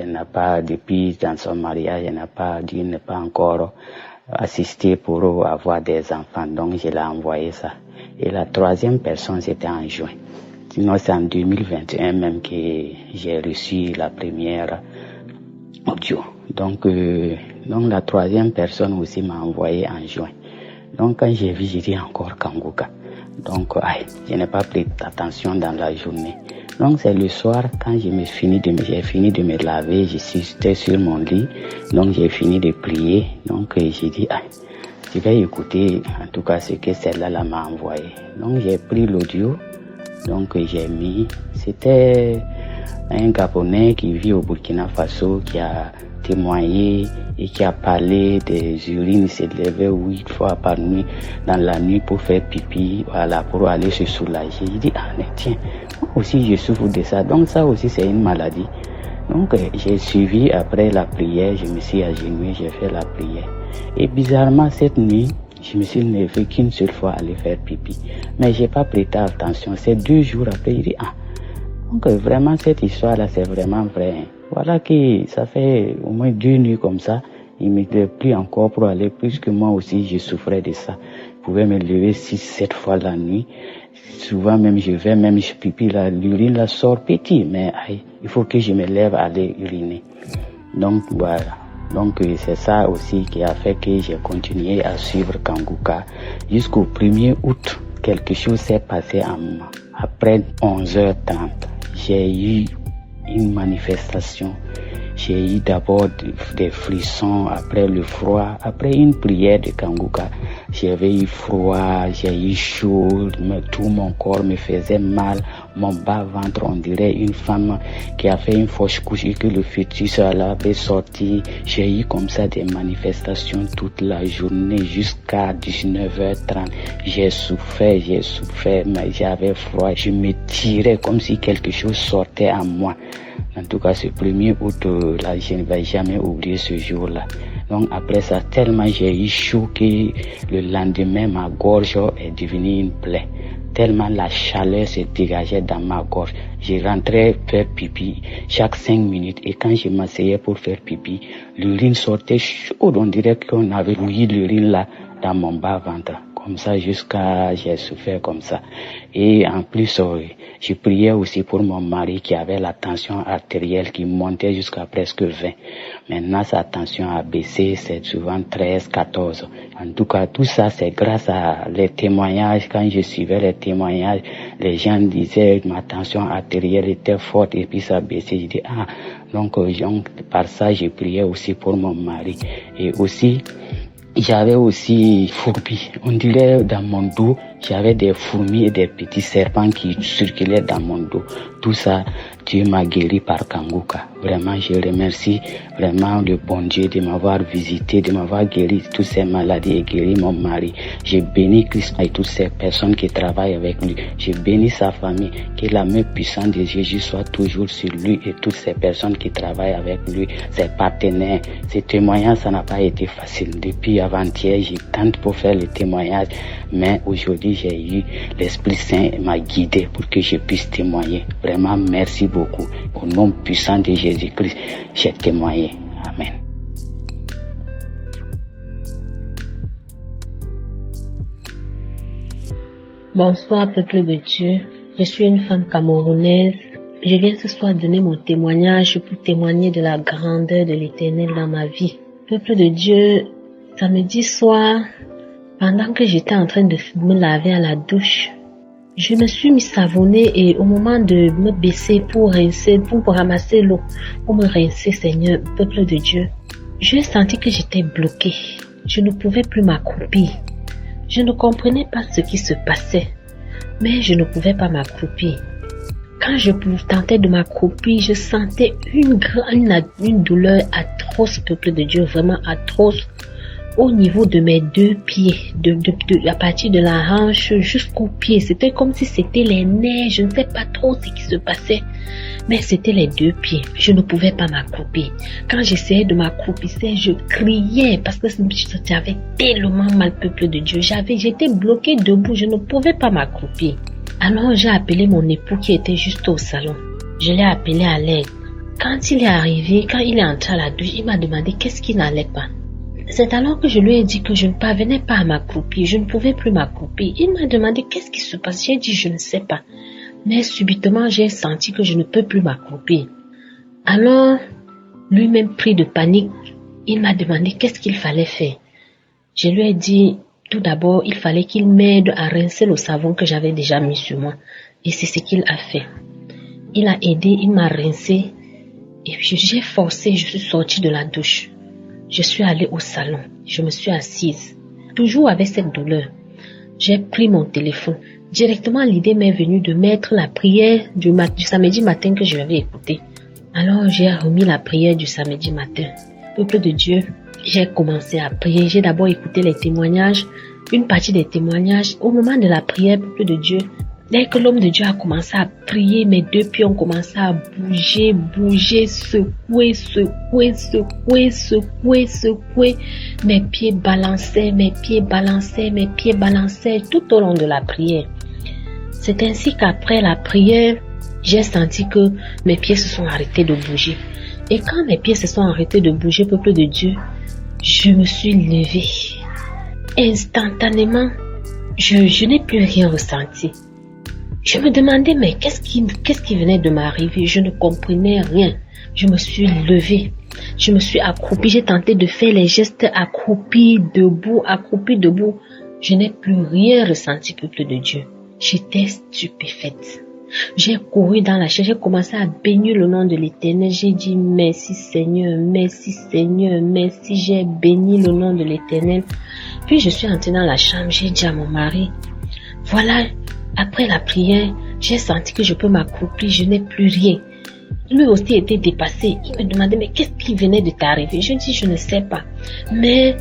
dans son mariage, elle n'a pas dit, n'est pas encore assisté pour avoir des enfants. Donc, je l'ai envoyé ça. Et la troisième personne, c'était en juin. Sinon, c'est en 2021 même que j'ai reçu la première audio. Donc la troisième personne aussi m'a envoyé en juin. Donc quand j'ai vu, j'ai dit encore Kangoka. Donc je n'ai pas pris attention dans la journée. Donc c'est le soir quand j'ai fini de me laver, j'étais sur mon lit. Donc j'ai fini de prier. Donc j'ai dit je vais écouter en tout cas ce que celle-là m'a envoyé. Donc j'ai pris l'audio. Donc j'ai mis, c'était un Gabonais qui vit au Burkina Faso qui a témoigné et qui a parlé des urines. Il s'est levé 8 fois par nuit dans la nuit pour faire pipi, voilà, pour aller se soulager. Il dit mais tiens, moi aussi je souffre de ça, donc ça aussi c'est une maladie. Donc j'ai suivi après la prière, je me suis agenouillé, j'ai fait la prière. Et bizarrement cette nuit, je me suis levé qu'une seule fois aller faire pipi, mais j'ai pas prêté attention. C'est 2 jours après, il dit donc vraiment cette histoire là c'est vraiment vrai. Voilà que ça fait au moins 2 nuits comme ça, il me déplie encore pour aller, puisque moi aussi je souffrais de ça. Je pouvais me lever 6-7 fois la nuit. Souvent même je pipi là, l'urine là sort petit, mais il faut que je me lève aller uriner. Donc voilà. Donc c'est ça aussi qui a fait que j'ai continué à suivre Kangoka jusqu'au 1er août. Quelque chose s'est passé après 11h30. J'ai eu une manifestation. J'ai eu d'abord des frissons, après le froid, après une prière de Kangoka. J'avais eu froid, j'ai eu chaud, tout mon corps me faisait mal, mon bas-ventre, on dirait une femme qui a fait une fausse couche et que le fœtus avait sorti. J'ai eu comme ça des manifestations toute la journée jusqu'à 19h30. J'ai souffert, mais j'avais froid. Je me tirais comme si quelque chose sortait en moi. En tout cas, ce 1er août, là, je ne vais jamais oublier ce jour-là. Donc après ça, tellement j'ai eu chaud que le lendemain, ma gorge est devenue une plaie. Tellement la chaleur se dégageait dans ma gorge. Je rentrais faire pipi chaque 5 minutes et quand je m'asseyais pour faire pipi, l'urine sortait chaude. On dirait qu'on avait bouilli l'urine là dans mon bas-ventre. Comme ça, j'ai souffert comme ça. Et en plus, je priais aussi pour mon mari qui avait la tension artérielle qui montait jusqu'à presque 20. Maintenant, sa tension a baissé, c'est souvent 13, 14. En tout cas, tout ça, c'est grâce à les témoignages. Quand je suivais les témoignages, les gens disaient que ma tension artérielle était forte et puis ça baissait. Je dis, donc par ça, je priais aussi pour mon mari. Et aussi, j'avais aussi fourbi. On dirait dans mon dos, J'avais des fourmis et des petits serpents qui circulaient dans mon dos. Tout ça, Dieu m'a guéri par Kanguka. Vraiment, je remercie vraiment le bon Dieu de m'avoir visité, de m'avoir guéri toutes ces maladies et guéri mon mari. J'ai béni Christ et toutes ces personnes qui travaillent avec lui. J'ai béni sa famille. Que la main puissante de Jésus soit toujours sur lui et toutes ces personnes qui travaillent avec lui, ses partenaires. Ces témoignages, ça n'a pas été facile. Depuis avant-hier, j'ai tenté pour faire le témoignage, mais aujourd'hui, j'ai eu l'Esprit Saint m'a guidé pour que je puisse témoigner. Vraiment, merci beaucoup. Au nom puissant de Jésus-Christ, j'ai témoigné. Amen. Bonsoir, peuple de Dieu. Je suis une femme camerounaise. Je viens ce soir donner mon témoignage pour témoigner de la grandeur de l'Éternel dans ma vie. Peuple de Dieu, samedi soir, pendant que j'étais en train de me laver à la douche, je me suis mis savonner et au moment de me baisser pour rincer, pour ramasser l'eau, pour me rincer, Seigneur, peuple de Dieu, j'ai senti que j'étais bloquée. Je ne pouvais plus m'accroupir. Je ne comprenais pas ce qui se passait, mais je ne pouvais pas m'accroupir. Quand je tentais de m'accroupir, je sentais une douleur atroce, peuple de Dieu, vraiment atroce, au niveau de mes deux pieds, à partir de la hanche jusqu'au pied. C'était comme si c'était les nerfs, je ne sais pas trop ce qui se passait, mais c'était les deux pieds. Je ne pouvais pas m'accroupir. Quand j'essayais de m'accroupir, je criais parce que j'avais tellement mal, peuple de Dieu. J'étais bloquée debout, je ne pouvais pas m'accroupir. Alors j'ai appelé mon époux qui était juste au salon. Je l'ai appelé à l'aide. Quand il est arrivé, quand il est entré à la douche, il m'a demandé qu'est-ce qui n'allait pas. C'est alors que je lui ai dit que je ne parvenais pas à m'accroupir, je ne pouvais plus m'accroupir. Il m'a demandé qu'est-ce qui se passe. J'ai dit je ne sais pas. Mais subitement j'ai senti que je ne peux plus m'accroupir. Alors, lui-même pris de panique, il m'a demandé qu'est-ce qu'il fallait faire. Je lui ai dit tout d'abord, il fallait qu'il m'aide à rincer le savon que j'avais déjà mis sur moi. Et c'est ce qu'il a fait. Il a aidé, il m'a rincé. Et puis j'ai forcé, je suis sortie de la douche. Je suis allée au salon. Je me suis assise. Toujours avec cette douleur. J'ai pris mon téléphone. Directement, l'idée m'est venue de mettre la prière du samedi matin que je avais écoutée. Alors, j'ai remis la prière du samedi matin. Peuple de Dieu, j'ai commencé à prier. J'ai d'abord écouté les témoignages, une partie des témoignages. Au moment de la prière, peuple de Dieu, dès que l'homme de Dieu a commencé à prier, mes deux pieds ont commencé à bouger, secouer. Mes pieds balançaient tout au long de la prière. C'est ainsi qu'après la prière, j'ai senti que mes pieds se sont arrêtés de bouger. Et quand mes pieds se sont arrêtés de bouger, peuple de Dieu, je me suis levée. Instantanément, je n'ai plus rien ressenti. Je me demandais, mais qu'est-ce qui venait de m'arriver? Je ne comprenais rien. Je me suis levée. Je me suis accroupie. J'ai tenté de faire les gestes accroupis, debout. Je n'ai plus rien ressenti, peuple de Dieu. J'étais stupéfaite. J'ai couru dans la chaise, j'ai commencé à bénir le nom de l'Éternel. J'ai dit merci Seigneur, merci. J'ai béni le nom de l'Éternel. Puis je suis entrée dans la chambre, j'ai dit à mon mari, voilà, après la prière, j'ai senti que je peux m'accroupir, je n'ai plus rien. Lui aussi était dépassé. Il me demandait, mais qu'est-ce qui venait de t'arriver? Je dis, je ne sais pas. Mais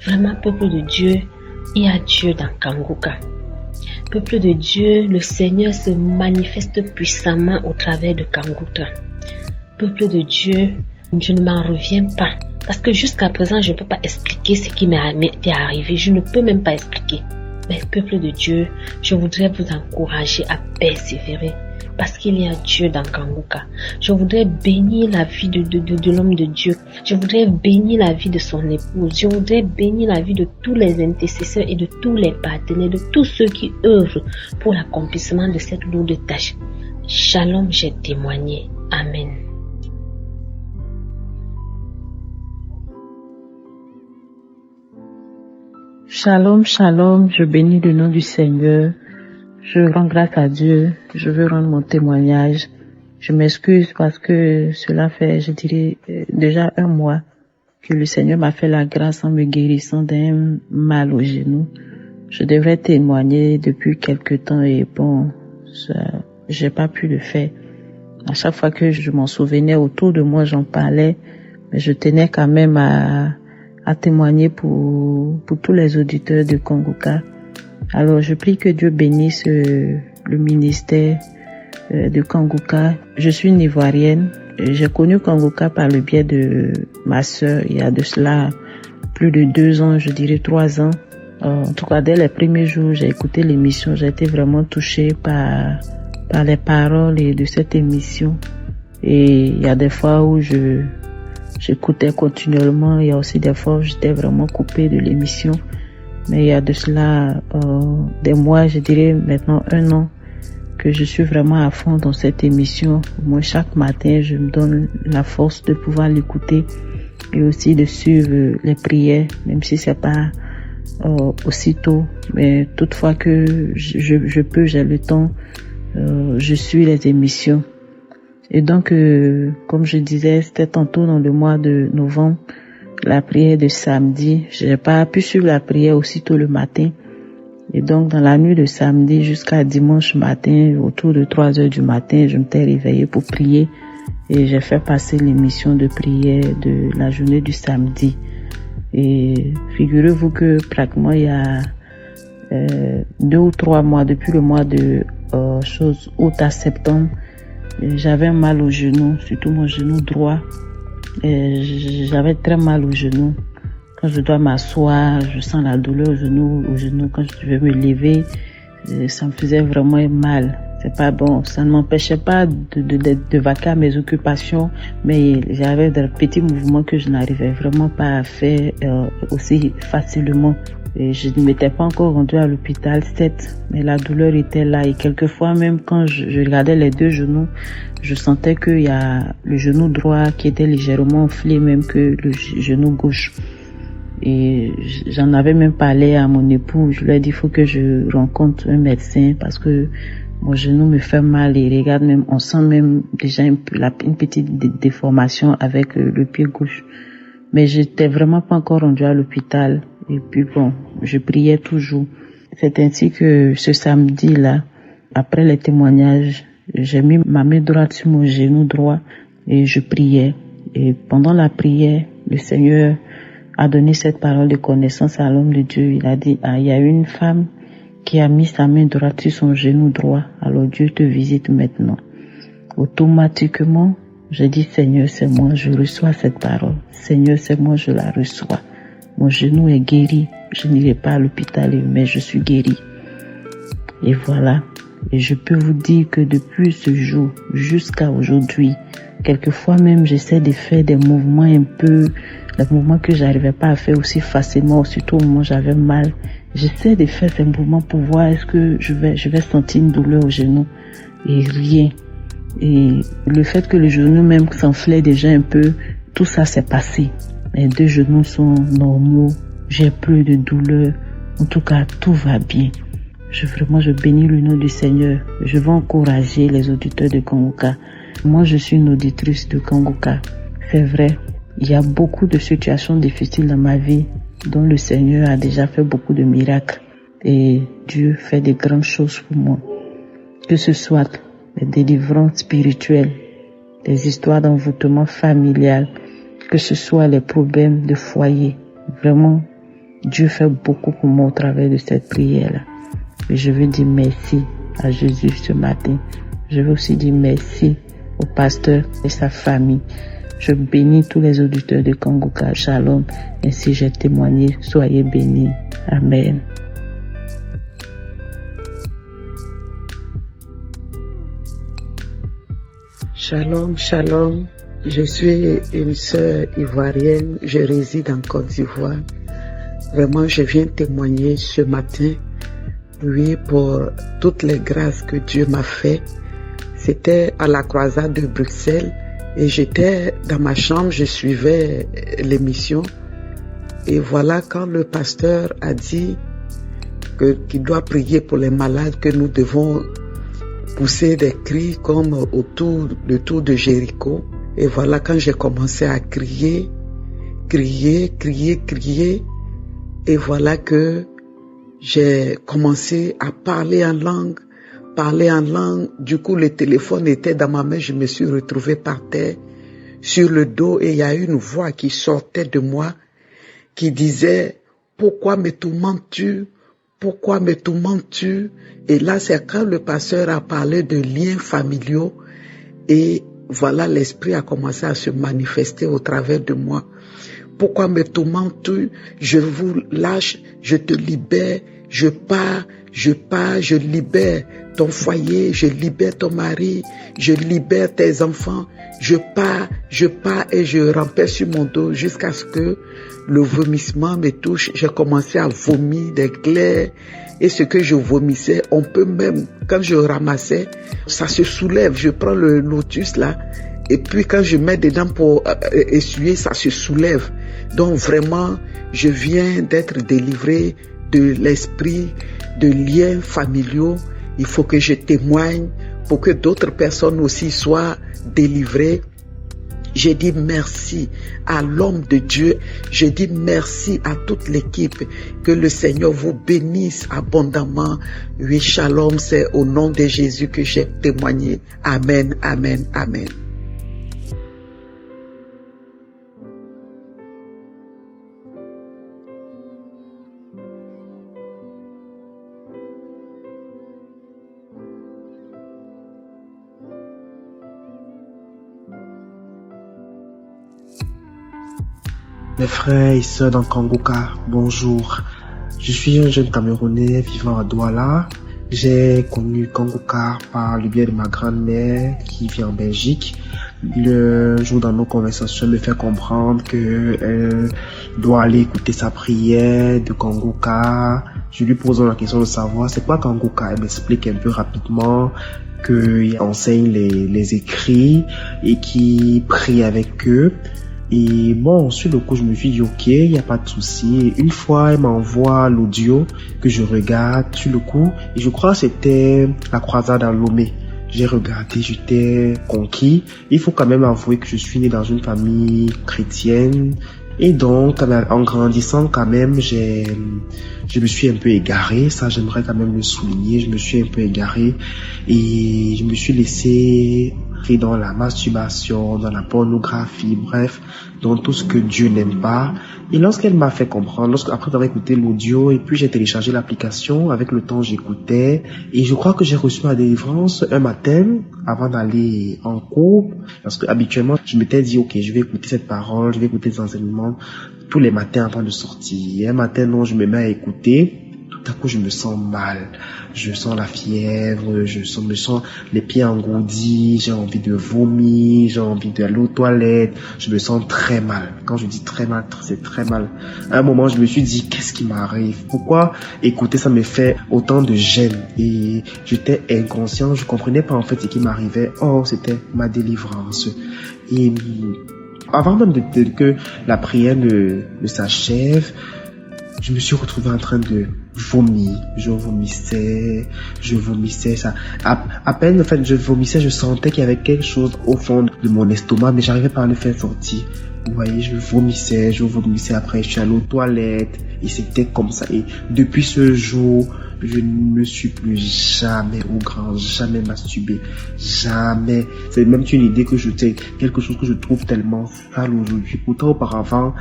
vraiment, peuple de Dieu, il y a Dieu dans Kanguka. Peuple de Dieu, le Seigneur se manifeste puissamment au travers de Kanguka. Peuple de Dieu, je ne m'en reviens pas. Parce que jusqu'à présent, je ne peux pas expliquer ce qui m'est arrivé. Je ne peux même pas expliquer. Mais peuple de Dieu, je voudrais vous encourager à persévérer. Parce qu'il y a Dieu dans Kanguka. Je voudrais bénir la vie de l'homme de Dieu. Je voudrais bénir la vie de son épouse. Je voudrais bénir la vie de tous les intercesseurs et de tous les partenaires, de tous ceux qui œuvrent pour l'accomplissement de cette lourde tâche. Shalom, j'ai témoigné. Amen. Shalom, shalom, je bénis le nom du Seigneur. Je rends grâce à Dieu. Je veux rendre mon témoignage. Je m'excuse parce que cela fait, je dirais, déjà 1 mois que le Seigneur m'a fait la grâce en me guérissant d'un mal au genou. Je devrais témoigner depuis quelque temps et bon, j'ai pas pu le faire. À chaque fois que je m'en souvenais autour de moi, j'en parlais, mais je tenais quand même à témoigner pour tous les auditeurs de Kongoka. Alors je prie que Dieu bénisse le ministère de Kongoka. Je suis une Ivoirienne. J'ai connu Kongoka par le biais de ma sœur il y a de cela plus de 2 ans, je dirais 3 ans. En tout cas, dès les premiers jours, j'ai écouté l'émission. J'ai été vraiment touchée par les paroles de cette émission. Et il y a des fois où j'écoutais continuellement. Il y a aussi des fois où j'étais vraiment coupée de l'émission. Mais il y a de cela des mois, je dirais maintenant 1 an, que je suis vraiment à fond dans cette émission. Moi, chaque matin, je me donne la force de pouvoir l'écouter et aussi de suivre les prières, même si c'est pas aussitôt. Mais toutefois que je peux, j'ai le temps, je suis les émissions. Et donc, comme je disais, c'était tantôt dans le mois de novembre, la prière de samedi. J'ai pas pu suivre la prière aussitôt le matin. Et donc, dans la nuit de samedi jusqu'à dimanche matin, autour de 3 heures du matin, je m'étais réveillée pour prier et j'ai fait passer l'émission de prière de la journée du samedi. Et figurez-vous que pratiquement il y a 2 ou 3 mois, depuis le mois de août à septembre, j'avais mal au genou, surtout mon genou droit. J'avais très mal au genou. Quand je dois m'asseoir, je sens la douleur au genou. Quand je vais me lever, ça me faisait vraiment mal. C'est pas bon. Ça ne m'empêchait pas de vaquer à mes occupations, mais j'avais des petits mouvements que je n'arrivais vraiment pas à faire aussi facilement. Et je ne m'étais pas encore rendue à l'hôpital, mais la douleur était là. Et quelquefois, même quand je regardais les 2 genoux, je sentais qu'il y a le genou droit qui était légèrement enflé, même que le genou gauche. Et j'en avais même parlé à mon époux. Je lui ai dit, il faut que je rencontre un médecin parce que mon genou me fait mal et regarde même, on sent même déjà une petite déformation avec le pied gauche. Mais j'étais vraiment pas encore rendue à l'hôpital. Et puis bon, je priais toujours. C'est ainsi que ce samedi-là, après les témoignages, j'ai mis ma main droite sur mon genou droit et je priais. Et pendant la prière, le Seigneur a donné cette parole de connaissance à l'homme de Dieu. Il a dit, il y a une femme qui a mis sa main droite sur son genou droit. Alors Dieu te visite maintenant. Automatiquement, j'ai dit, Seigneur, c'est moi, je reçois cette parole. Seigneur, c'est moi, je la reçois. Mon genou est guéri. Je n'irai pas à l'hôpital, mais je suis guéri. Et voilà. Et je peux vous dire que depuis ce jour jusqu'à aujourd'hui, quelquefois même, j'essaie de faire des mouvements les mouvements que j'arrivais pas à faire aussi facilement, surtout au moment où j'avais mal. J'essaie de faire ces mouvements pour voir est-ce que je vais sentir une douleur au genou. Et rien. Et le fait que le genou même s'enflait déjà un peu, tout ça s'est passé. Les 2 genoux sont normaux. J'ai plus de douleur. En tout cas, tout va bien. Je bénis le nom du Seigneur. Je veux encourager les auditeurs de Kongoka. Moi, je suis une auditrice de Kongoka. C'est vrai. Il y a beaucoup de situations difficiles dans ma vie dont le Seigneur a déjà fait beaucoup de miracles. Et Dieu fait de grandes choses pour moi. Que ce soit des délivrances spirituelles, des histoires d'envoûtement familial, que ce soit les problèmes de foyer. Vraiment, Dieu fait beaucoup pour moi au travers de cette prière-là. Et je veux dire merci à Jésus ce matin. Je veux aussi dire merci au pasteur et sa famille. Je bénis tous les auditeurs de Kongoka. Shalom. Ainsi j'ai témoigné. Soyez bénis. Amen. Shalom, shalom. Je suis une sœur ivoirienne. Je réside en Côte d'Ivoire. Vraiment, je viens témoigner ce matin. Oui, pour toutes les grâces que Dieu m'a fait. C'était à la croisade de Bruxelles. Et j'étais dans ma chambre, je suivais l'émission. Et voilà, quand le pasteur a dit qu'il doit prier pour les malades, que nous devons pousser des cris comme autour le tour de Jéricho. Et voilà, quand j'ai commencé à crier, et voilà que j'ai commencé à parler en langue. Du coup, le téléphone était dans ma main, je me suis retrouvé par terre, sur le dos, et il y a une voix qui sortait de moi, qui disait, pourquoi me tourmentes-tu? Pourquoi me tourmentes-tu? Et là, c'est quand le pasteur a parlé de liens familiaux, et voilà, l'esprit a commencé à se manifester au travers de moi. Pourquoi me tourmentes-tu? Je vous lâche, je te libère, je pars, je libère ton foyer, je libère ton mari, je libère tes enfants, je pars et je rampais sur mon dos jusqu'à ce que le vomissement me touche. J'ai commencé à vomir des glaires et ce que je vomissais, on peut même, quand je ramassais, ça se soulève. Je prends le lotus là et puis quand je mets dedans pour essuyer, ça se soulève. Donc vraiment, je viens d'être délivré de l'esprit de liens familiaux. Il faut que je témoigne pour que d'autres personnes aussi soient délivrées. Je dis merci à l'homme de Dieu. Je dis merci à toute l'équipe. Que le Seigneur vous bénisse abondamment. Oui, shalom, c'est au nom de Jésus que j'ai témoigné. Amen, amen, amen. Mes frères et sœurs dans Kanguka, bonjour. Je suis un jeune Camerounais vivant à Douala. J'ai connu Kanguka par le biais de ma grand-mère qui vit en Belgique. Le jour dans nos conversations me fait comprendre que doit aller écouter sa prière de Kanguka. Je lui pose la question de savoir c'est quoi Kanguka. Elle m'explique un peu rapidement qu'il enseigne les écrits et qu'il prie avec eux. Et bon, sur le coup, je me suis dit, ok, il n'y a pas de souci. Et une fois, elle m'envoie l'audio que je regarde sur le coup. Et je crois que c'était la croisade à Lomé. J'ai regardé, j'étais conquis. Il faut quand même avouer que je suis né dans une famille chrétienne. Et donc, en grandissant quand même, je me suis un peu égaré. Ça, j'aimerais quand même le souligner. Je me suis un peu égaré. Et je me suis laissé dans la masturbation, dans la pornographie, bref, dans tout ce que Dieu n'aime pas. Et lorsqu'elle m'a fait comprendre, après avoir écouté l'audio, et puis j'ai téléchargé l'application, avec le temps j'écoutais, et je crois que j'ai reçu ma délivrance un matin, avant d'aller en cours, parce que habituellement, je m'étais dit, ok, je vais écouter cette parole, je vais écouter les enseignements tous les matins avant de sortir. Et un matin, non, je me mets à écouter. Tout à coup, je me sens mal. Je sens la fièvre, me sens les pieds engourdis, j'ai envie de vomir, j'ai envie d'aller aux toilettes. Je me sens très mal. Quand je dis très mal, c'est très mal. À un moment, je me suis dit, qu'est-ce qui m'arrive? Pourquoi écouter ça me fait autant de gêne? Et j'étais inconscient, je comprenais pas en fait ce qui m'arrivait. Oh, c'était ma délivrance. Et avant même que la prière ne s'achève, je me suis retrouvé en train de vomir. Je vomissais, ça. À peine, en fait, je vomissais, je sentais qu'il y avait quelque chose au fond de mon estomac, mais j'arrivais pas à le faire sortir. Vous voyez, je vomissais, après je suis allé aux toilettes, et c'était comme ça. Et depuis ce jour, je ne me suis plus jamais jamais masturbé. Jamais. C'est même une idée que quelque chose que je trouve tellement sale aujourd'hui. Pourtant, auparavant,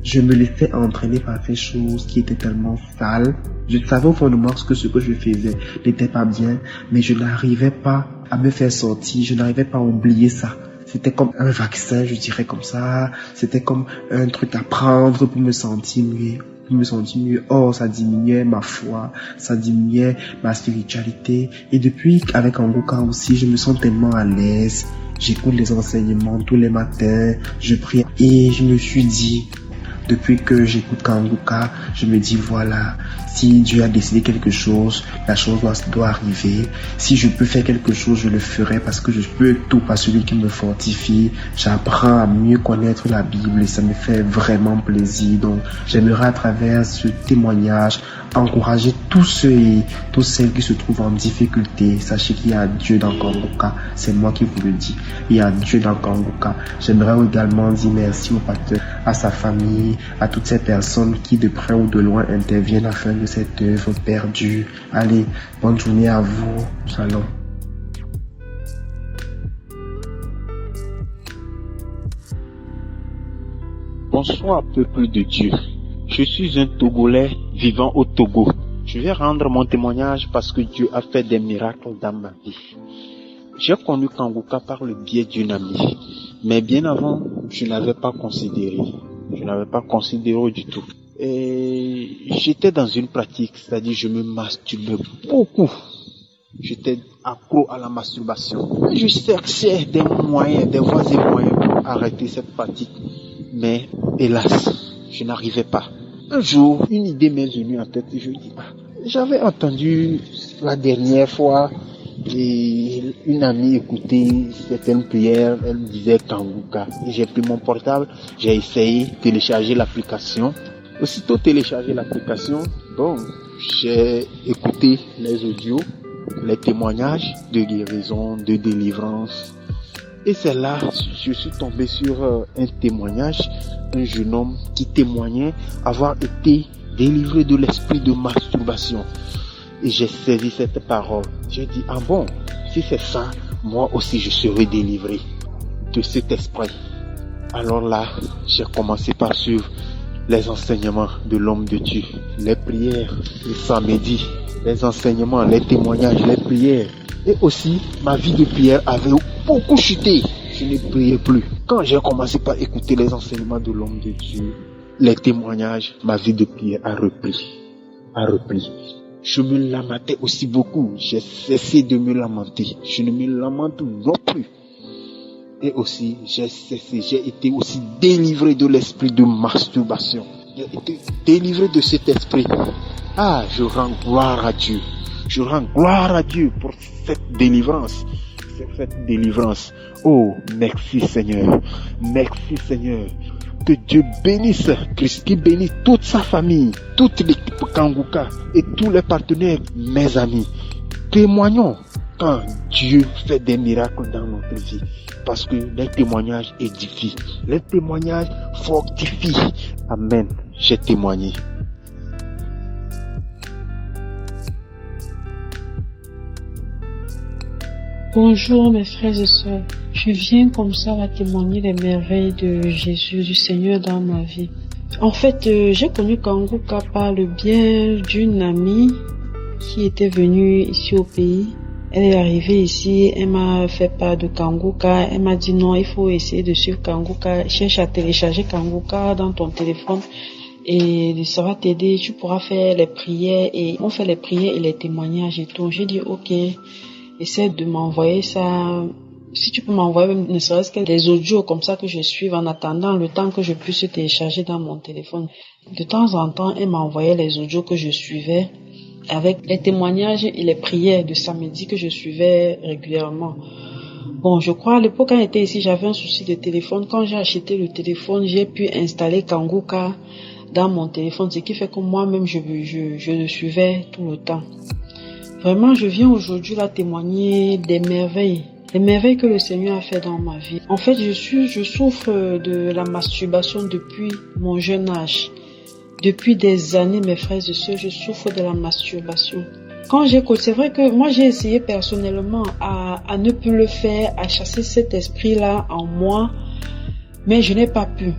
je me laissais entraîner par ces choses qui étaient tellement sales. Je savais au fond de moi que ce que je faisais n'était pas bien, mais je n'arrivais pas à me faire sortir, je n'arrivais pas à oublier ça. C'était comme un vaccin, je dirais comme ça. C'était comme un truc à prendre pour me sentir mieux. Oh, ça diminuait ma foi, ça diminuait ma spiritualité. Et depuis, avec Kanguka aussi, je me sens tellement à l'aise. J'écoute les enseignements tous les matins, je prie. Et je me suis dit, depuis que j'écoute Kanguka, je me dis voilà, si Dieu a décidé quelque chose, la chose doit arriver. Si je peux faire quelque chose, je le ferai parce que je peux tout par celui qui me fortifie. J'apprends à mieux connaître la Bible et ça me fait vraiment plaisir. Donc, j'aimerais à travers ce témoignage encourager tous ceux et toutes celles qui se trouvent en difficulté. Sachez qu'il y a Dieu dans Kanguka. C'est moi qui vous le dis. Il y a Dieu dans Kanguka. J'aimerais également dire merci au pasteur, à sa famille, bénis à toutes ces personnes qui de près ou de loin interviennent afin que cette œuvre perdure. Allez, bonne journée à vous. Shalom. Bonsoir, peuple de Dieu. Je suis un Togolais vivant au Togo. Je vais rendre mon témoignage parce que Dieu a fait des miracles dans ma vie. J'ai connu Kanguka par le biais d'une amie. Mais bien avant, je n'avais pas considéré. Je n'avais pas considéré du tout. Et j'étais dans une pratique, c'est-à-dire je me masturbais beaucoup. J'étais accro à la masturbation. Je cherchais des moyens, des voies et moyens pour arrêter cette pratique. Mais hélas, je n'arrivais pas. Un jour, une idée m'est venue en tête et je dis, j'avais entendu la dernière fois et une amie écoutait certaines prières, elle me disait Kanguka. J'ai pris mon portable, j'ai essayé de télécharger l'application. Aussitôt téléchargé l'application, donc j'ai écouté les audios, les témoignages de guérison, de délivrance. Et c'est là, je suis tombé sur un témoignage, un jeune homme qui témoignait avoir été délivré de l'esprit de masturbation. Et j'ai saisi cette parole. J'ai dit, ah bon, si c'est ça, moi aussi je serai délivré de cet esprit. Alors là, j'ai commencé par suivre les enseignements de l'homme de Dieu, les prières, les samedis, les enseignements, les témoignages, les prières. Et aussi, ma vie de prière avait beaucoup chuté. Je ne priais plus. Quand j'ai commencé par écouter les enseignements de l'homme de Dieu, les témoignages, ma vie de prière a repris. Je me lamentais aussi beaucoup. J'ai cessé de me lamenter. Je ne me lamente non plus. Et aussi, j'ai été aussi délivré de l'esprit de masturbation. J'ai été délivré de cet esprit. Ah, je rends gloire à Dieu. Je rends gloire à Dieu pour cette délivrance. Cette délivrance. Oh, merci Seigneur. Merci Seigneur. Que Dieu bénisse Christ, qui bénisse toute sa famille, toute l'équipe Kanguka et tous les partenaires, mes amis. Témoignons quand Dieu fait des miracles dans notre vie. Parce que les témoignages édifient, les témoignages fortifient. Amen. J'ai témoigné. Bonjour mes frères et sœurs, je viens comme ça à témoigner les merveilles de Jésus, du Seigneur dans ma vie. En fait, j'ai connu Kanguka par le biais d'une amie qui était venue ici au pays. Elle est arrivée ici, elle m'a fait part de Kanguka, elle m'a dit non, il faut essayer de suivre Kanguka, cherche à télécharger Kanguka dans ton téléphone et ça va t'aider, tu pourras faire les prières et on fait les prières et les témoignages et tout. J'ai dit ok. Essaie de m'envoyer ça, si tu peux m'envoyer ne serait-ce que des audios comme ça que je suive en attendant le temps que je puisse télécharger dans mon téléphone. De temps en temps, elle m'envoyait les audios que je suivais avec les témoignages et les prières de samedi que je suivais régulièrement. Bon, je crois à l'époque quand j'étais ici, j'avais un souci de téléphone. Quand j'ai acheté le téléphone, j'ai pu installer Kanguka dans mon téléphone, ce qui fait que moi-même je le suivais tout le temps. Vraiment, je viens aujourd'hui là témoigner des merveilles que le Seigneur a fait dans ma vie. En fait, je souffre de la masturbation depuis mon jeune âge. Depuis des années, mes frères et sœurs, je souffre de la masturbation. C'est vrai que moi j'ai essayé personnellement à ne plus le faire, à chasser cet esprit-là en moi, mais je n'ai pas pu.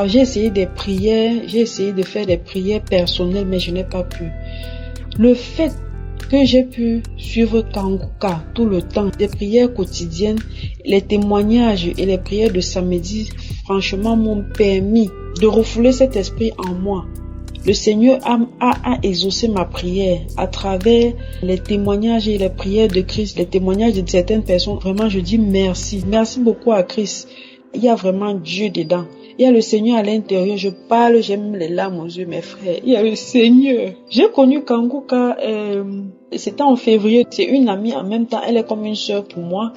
J'ai essayé des prières, j'ai essayé de faire des prières personnelles, mais je n'ai pas pu. Le fait que j'ai pu suivre Kanguka tout le temps, des prières quotidiennes, les témoignages et les prières de samedi, franchement m'ont permis de refouler cet esprit en moi. Le Seigneur a exaucé ma prière à travers les témoignages et les prières de Christ, les témoignages de certaines personnes. Vraiment, je dis merci. Merci beaucoup à Christ. Il y a vraiment Dieu dedans. Il y a le Seigneur à l'intérieur. Je parle, j'ai même les larmes aux yeux, mes frères. Il y a le Seigneur. J'ai connu Kanguka, c'était en février. C'est une amie en même temps. Elle est comme une sœur pour moi.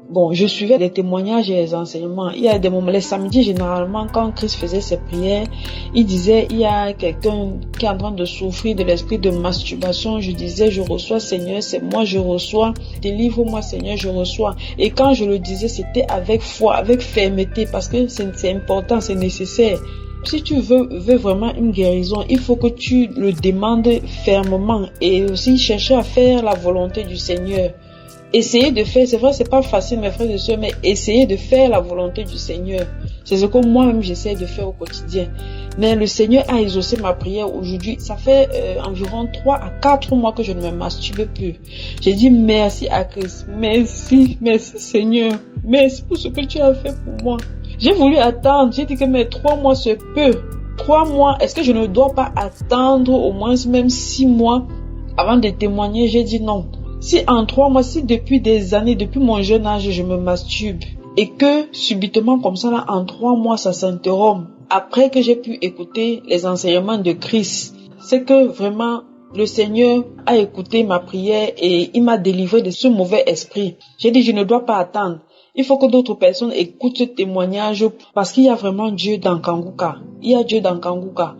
Bon, je suivais les témoignages et les enseignements. Il y a des moments, les samedis, généralement, quand Christ faisait ses prières, il disait, il y a quelqu'un qui est en train de souffrir de l'esprit de masturbation. Je disais, je reçois, Seigneur, c'est moi, je reçois. Délivre-moi, Seigneur, je reçois. Et quand je le disais, c'était avec foi, avec fermeté, parce que c'est important, c'est nécessaire. Si tu veux vraiment une guérison, il faut que tu le demandes fermement et aussi chercher à faire la volonté du Seigneur. Essayez de faire, c'est vrai, c'est pas facile, mes frères et sœurs, mais essayez de faire la volonté du Seigneur. C'est ce que moi-même j'essaie de faire au quotidien. Mais le Seigneur a exaucé ma prière aujourd'hui. Ça fait environ 3 à 4 mois que je ne me masturbe plus. J'ai dit merci à Christ. Merci Seigneur. Merci pour ce que tu as fait pour moi. J'ai voulu attendre. J'ai dit que mais 3 mois c'est peu. 3 mois, est-ce que je ne dois pas attendre au moins même 6 mois avant de témoigner? J'ai dit non. Si en 3 mois, si depuis des années, depuis mon jeune âge, je me masturbe et que subitement comme ça, là, en 3 mois, ça s'interrompt, après que j'ai pu écouter les enseignements de Christ, c'est que vraiment le Seigneur a écouté ma prière et il m'a délivré de ce mauvais esprit. J'ai dit, je ne dois pas attendre. Il faut que d'autres personnes écoutent ce témoignage parce qu'il y a vraiment Dieu dans Kanguka. Il y a Dieu dans Kanguka.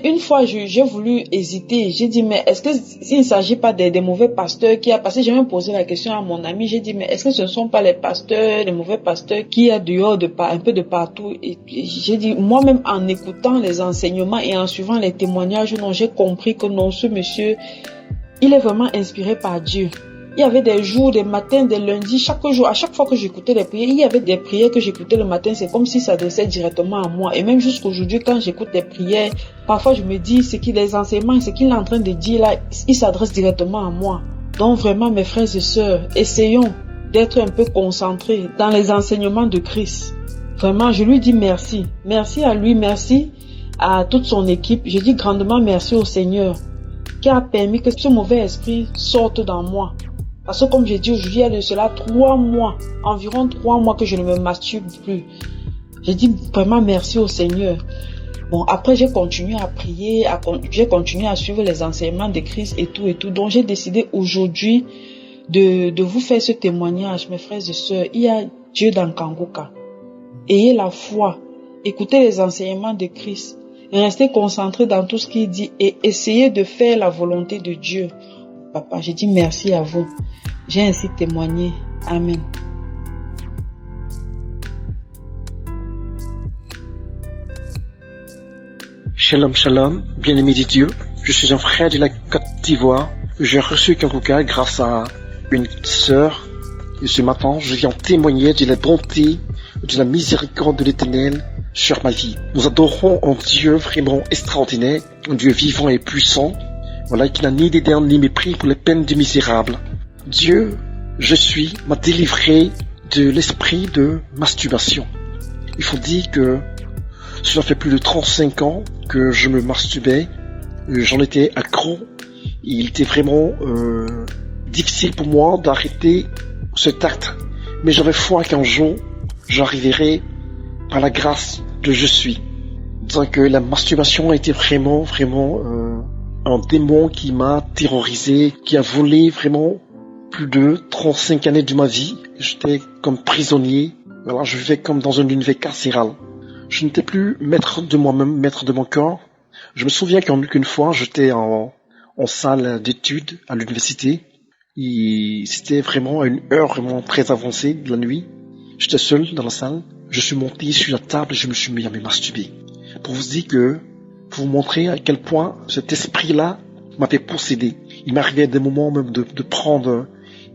Une fois, j'ai voulu hésiter. J'ai dit, mais est-ce que s'il ne s'agit pas des mauvais pasteurs qui a passé, j'ai même posé la question à mon ami. J'ai dit, mais est-ce que ce ne sont pas les pasteurs, les mauvais pasteurs qui y a dehors un peu de partout? Et j'ai dit, moi-même en écoutant les enseignements et en suivant les témoignages, non, j'ai compris que non, ce monsieur, il est vraiment inspiré par Dieu. Il y avait des jours, des matins, des lundis, chaque jour, à chaque fois que j'écoutais les prières, il y avait des prières que j'écoutais le matin, c'est comme si ça s'adressait directement à moi. Et même jusqu'aujourd'hui, quand j'écoute des prières, parfois je me dis, les enseignements, ce qu'il est en train de dire là, il s'adresse directement à moi. Donc vraiment, mes frères et sœurs, essayons d'être un peu concentrés dans les enseignements de Christ. Vraiment, je lui dis merci. Merci à lui, merci à toute son équipe. Je dis grandement merci au Seigneur qui a permis que ce mauvais esprit sorte dans moi. Parce que comme j'ai dit aujourd'hui, il y a de cela 3 mois, environ 3 mois que je ne me masturbe plus. J'ai dit vraiment merci au Seigneur. Bon, après j'ai continué à prier, j'ai continué à suivre les enseignements de Christ et tout. Donc j'ai décidé aujourd'hui de vous faire ce témoignage, mes frères et sœurs. Il y a Dieu dans Kanguka. Ayez la foi, écoutez les enseignements de Christ, restez concentrés dans tout ce qu'il dit et essayez de faire la volonté de Dieu. Papa, je dis merci à vous. J'ai ainsi témoigné. Amen. Shalom, shalom, bien-aimé de Dieu. Je suis un frère de la Côte d'Ivoire. J'ai reçu Kanguka grâce à une sœur. Et ce matin, je viens témoigner de la bonté, de la miséricorde de l'Éternel sur ma vie. Nous adorons un Dieu vraiment extraordinaire, un Dieu vivant et puissant. Voilà, qui n'a ni dédain ni mépris pour les peines du misérable. Dieu, m'a délivré de l'esprit de masturbation. Il faut dire que cela fait plus de 35 ans que je me masturbais. J'en étais accro. Il était vraiment difficile pour moi d'arrêter cet acte. Mais j'avais foi qu'un jour, j'arriverai par la grâce de je suis. Donc la masturbation a été vraiment un démon qui m'a terrorisé, qui a volé vraiment plus de 35 années de ma vie. J'étais comme prisonnier. Voilà, je vivais comme dans un univers carcéral. Je n'étais plus maître de moi-même, maître de mon corps. Je me souviens qu'une fois, j'étais en salle d'études à l'université. Et c'était vraiment à une heure vraiment très avancée de la nuit. J'étais seul dans la salle. Je suis monté sur la table et je me suis mis à me masturber. Pour vous montrer à quel point cet esprit-là m'avait possédé. Il m'arrivait des moments même de prendre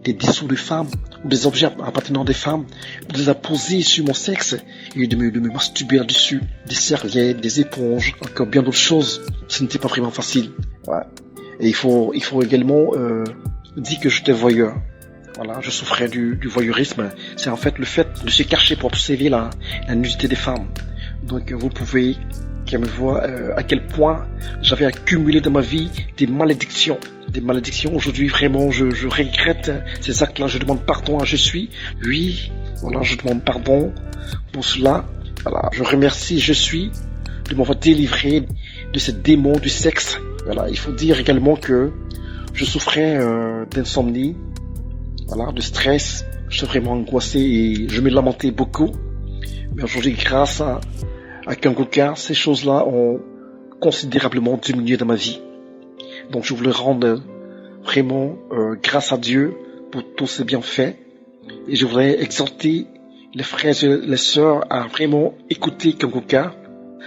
des dessous de femmes ou des objets appartenant des femmes, de les poser sur mon sexe et de me masturber là-dessus. Des serviettes, des éponges, encore bien d'autres choses. Ce n'était pas vraiment facile. Ouais. Et il faut également dire que j'étais voyeur. Voilà, je souffrais du voyeurisme. C'est en fait le fait de se cacher pour observer la nudité des femmes. Donc vous pouvez me voir à quel point j'avais accumulé dans ma vie des malédictions. Aujourd'hui, vraiment, je regrette ces actes-là. Je demande pardon à je suis. Oui, voilà, je demande pardon pour cela. Voilà, je remercie je suis de m'avoir délivré de ce démon du sexe. Voilà, il faut dire également que je souffrais d'insomnie, voilà, de stress. J'étais vraiment angoissé et je me lamentais beaucoup. Mais aujourd'hui, grâce à Kanguka, ces choses-là ont considérablement diminué dans ma vie. Donc je voulais rendre vraiment grâce à Dieu pour tous ces bienfaits. Et je voudrais exhorter les frères et les sœurs à vraiment écouter Kanguka.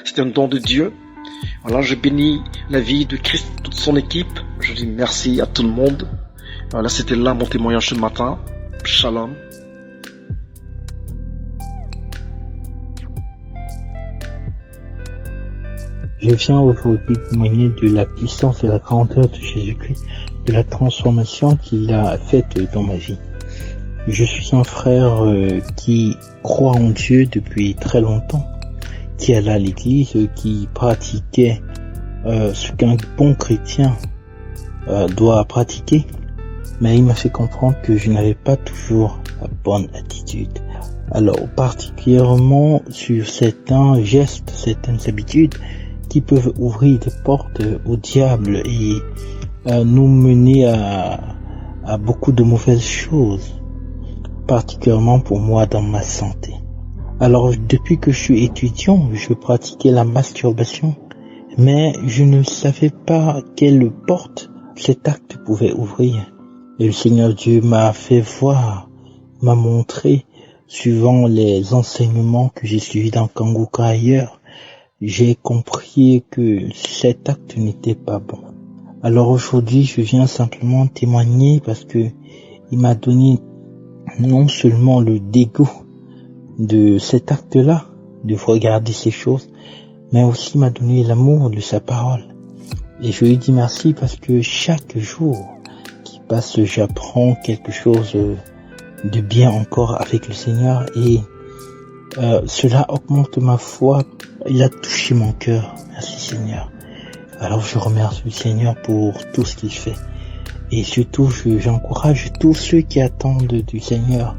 C'est un don de Dieu. Voilà, je bénis la vie de Christ, toute son équipe. Je dis merci à tout le monde. Voilà, c'était là mon témoignage ce matin. Shalom. Je viens aujourd'hui témoigner de la puissance et la grandeur de Jésus-Christ, de la transformation qu'il a faite dans ma vie. Je suis un frère qui croit en Dieu depuis très longtemps, qui allait à l'église, qui pratiquait ce qu'un bon chrétien doit pratiquer, mais il m'a fait comprendre que je n'avais pas toujours la bonne attitude. Alors, particulièrement sur certains gestes, certaines habitudes qui peuvent ouvrir des portes au diable et nous mener à beaucoup de mauvaises choses, particulièrement pour moi dans ma santé. Alors, depuis que je suis étudiant, je pratiquais la masturbation, mais je ne savais pas quelle porte cet acte pouvait ouvrir. Et le Seigneur Dieu m'a fait voir, m'a montré, suivant les enseignements que j'ai suivis dans Kanguka ailleurs, j'ai compris que cet acte n'était pas bon. Alors aujourd'hui, je viens simplement témoigner parce que il m'a donné non seulement le dégoût de cet acte-là, de regarder ces choses, mais aussi m'a donné l'amour de sa parole. Et je lui dis merci parce que chaque jour qui passe, j'apprends quelque chose de bien encore avec le Seigneur et cela augmente ma foi. Il a touché mon cœur. Merci Seigneur. Alors je remercie le Seigneur pour tout ce qu'il fait. Et surtout, j'encourage tous ceux qui attendent du Seigneur.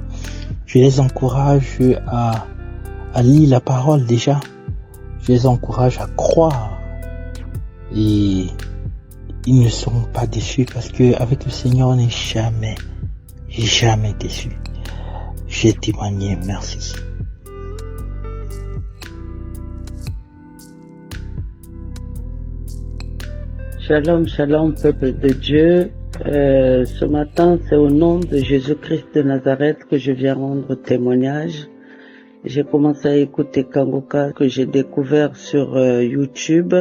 Je les encourage à lire la parole déjà. Je les encourage à croire. Et ils ne seront pas déçus parce que avec le Seigneur, on n'est jamais déçu. J'ai témoigné. Merci. Shalom, shalom, peuple de Dieu. Ce matin, c'est au nom de Jésus-Christ de Nazareth que je viens rendre témoignage. J'ai commencé à écouter Kanguka que j'ai découvert sur YouTube.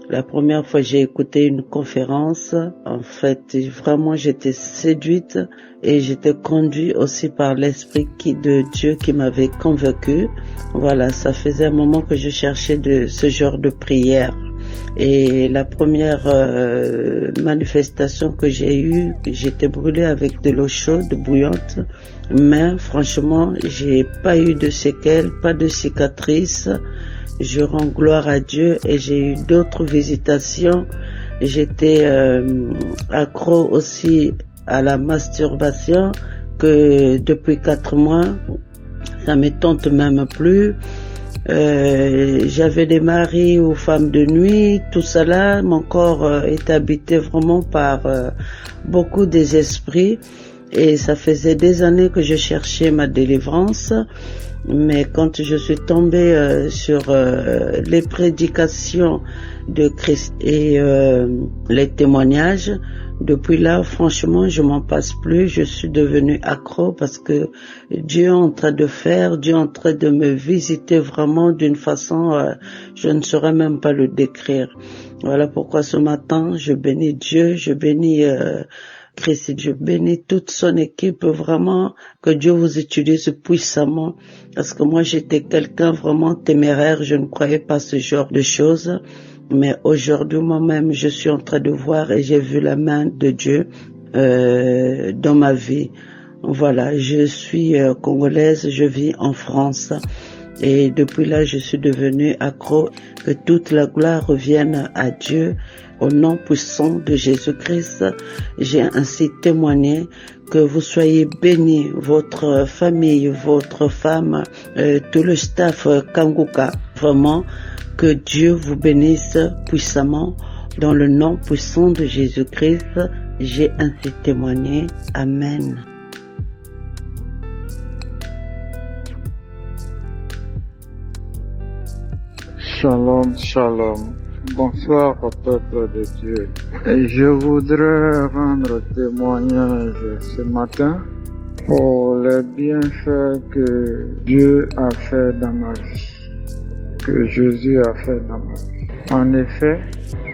La première fois, j'ai écouté une conférence. En fait, vraiment, j'étais séduite et j'étais conduite aussi par l'Esprit de Dieu qui m'avait convaincue. Voilà, ça faisait un moment que je cherchais ce genre de prière. Et la première manifestation que j'ai eue, j'étais brûlée avec de l'eau chaude, bouillante, mais franchement, j'ai pas eu de séquelles, pas de cicatrices. Je rends gloire à Dieu et j'ai eu d'autres visitations. J'étais accro aussi à la masturbation que depuis 4 mois, ça me tente même plus. J'avais des maris ou femmes de nuit, tout ça là, mon corps est habité vraiment par beaucoup des esprits et ça faisait des années que je cherchais ma délivrance, mais quand je suis tombée sur les prédications de Christ et les témoignages, depuis là, franchement, je m'en passe plus. Je suis devenue accro parce que Dieu est en train de faire, Dieu est en train de me visiter vraiment d'une façon, je ne saurais même pas le décrire. Voilà pourquoi ce matin, je bénis Dieu, je bénis Christ, je bénis toute son équipe, vraiment, que Dieu vous utilise puissamment. Parce que moi, j'étais quelqu'un vraiment téméraire, je ne croyais pas ce genre de choses. Mais aujourd'hui, moi-même, je suis en train de voir et j'ai vu la main de Dieu dans ma vie. Voilà, je suis congolaise, je vis en France. Et depuis là, je suis devenue accro. Que toute la gloire revienne à Dieu. Au nom puissant de Jésus-Christ, j'ai ainsi témoigné. Que vous soyez bénis, votre famille, votre femme, tout le staff Kanguka. Vraiment, que Dieu vous bénisse puissamment. Dans le nom puissant de Jésus-Christ, j'ai ainsi témoigné. Amen. Shalom, shalom. Bonsoir au peuple de Dieu. Et je voudrais rendre témoignage ce matin pour les bienfaits que Dieu a fait dans ma vie. que Jésus a fait dans ma vie. En effet,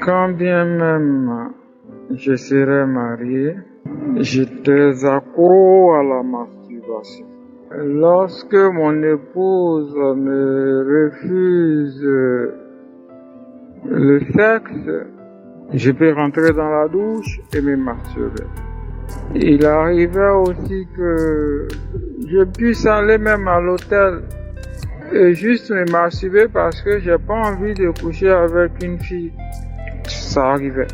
quand bien même je serais marié, j'étais accro à la masturbation. Lorsque mon épouse me refuse le sexe, je peux rentrer dans la douche et me masturber. Il arrivait aussi que je puisse aller même à l'hôtel et juste me masturber parce que j'ai pas envie de coucher avec une fille. Ça arrivait.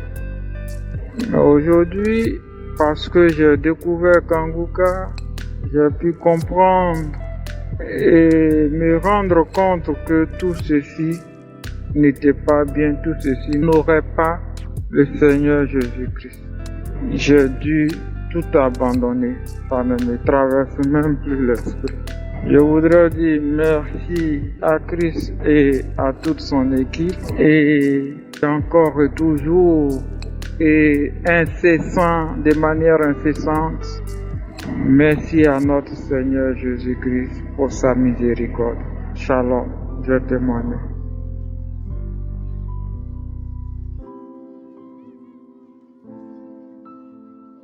Mais aujourd'hui, parce que j'ai découvert Kanguka, j'ai pu comprendre et me rendre compte que tout ceci n'était pas bien, tout ceci n'aurait pas le Seigneur Jésus-Christ. J'ai dû tout abandonner, ça ne me traverse même plus l'esprit. Je voudrais dire merci à Christ et à toute son équipe et encore et toujours et incessant, de manière incessante, merci à notre Seigneur Jésus-Christ pour sa miséricorde. Shalom, je témoigne.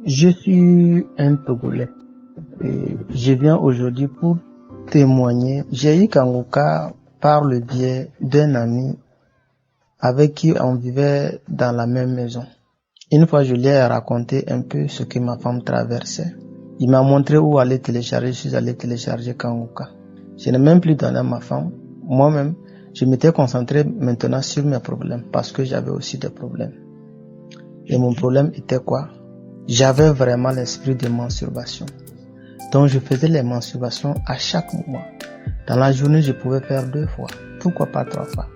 Je suis un Togolais et je viens aujourd'hui pour témoigner. J'ai eu Kanguka par le biais d'un ami avec qui on vivait dans la même maison. Une fois, je lui ai raconté un peu ce que ma femme traversait. Il m'a montré où aller télécharger. Je suis allé télécharger Kanguka. Je n'ai même plus donné à ma femme. Moi-même, je m'étais concentré maintenant sur mes problèmes parce que j'avais aussi des problèmes. Et mon problème était quoi? J'avais vraiment l'esprit de masturbation. Donc je faisais les masturbations à chaque moment. Dans la journée, je pouvais faire 2 fois. Pourquoi pas 3 fois?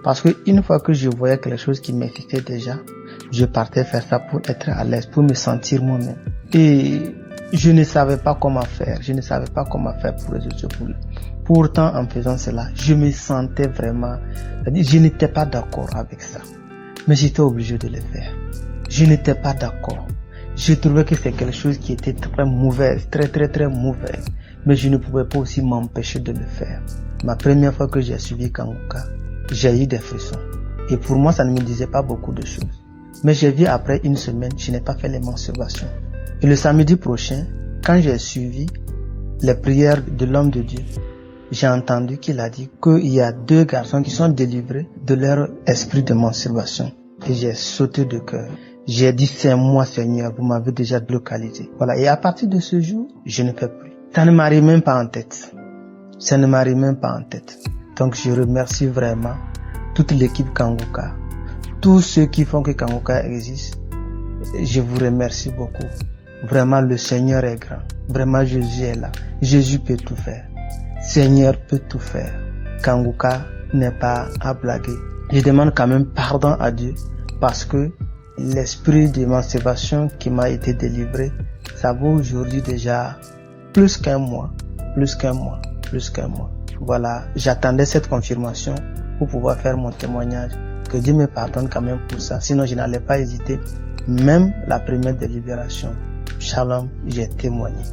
Parce que une fois que je voyais quelque chose qui m'excitait déjà, je partais faire ça pour être à l'aise, pour me sentir moi-même. Et je ne savais pas comment faire. Je ne savais pas comment faire pour résoudre ce problème. Pourtant, en faisant cela, je me sentais vraiment... Je n'étais pas d'accord avec ça. Mais j'étais obligé de le faire. Je n'étais pas d'accord. Je trouvais que c'est quelque chose qui était très mauvais, très mauvais. Mais je ne pouvais pas aussi m'empêcher de le faire. Ma première fois que j'ai suivi Kanguka, j'ai eu des frissons. Et pour moi, ça ne me disait pas beaucoup de choses. Mais j'ai vu après une semaine, je n'ai pas fait les masturbations. Et le samedi prochain, quand j'ai suivi les prières de l'homme de Dieu, j'ai entendu qu'il a dit qu'il y a 2 garçons qui sont délivrés de leur esprit de masturbation. Et j'ai sauté de cœur. J'ai dit, c'est moi Seigneur, vous m'avez déjà localisé. Voilà, et à partir de ce jour, je ne fais plus. Ça ne m'arrive même pas en tête. Ça ne m'arrive même pas en tête. Donc je remercie vraiment toute l'équipe Kanguka, tous ceux qui font que Kanguka existe. Je vous remercie beaucoup. Vraiment, le Seigneur est grand. Vraiment, Jésus est là. Jésus peut tout faire. Seigneur peut tout faire. Kanguka n'est pas à blaguer. Je demande quand même pardon à Dieu parce que l'esprit de masturbation qui m'a été délivré, ça vaut aujourd'hui déjà plus qu'un mois. Voilà, j'attendais cette confirmation pour pouvoir faire mon témoignage. Que Dieu me pardonne quand même pour ça. Sinon, je n'allais pas hésiter. Même la première délibération. Shalom, j'ai témoigné.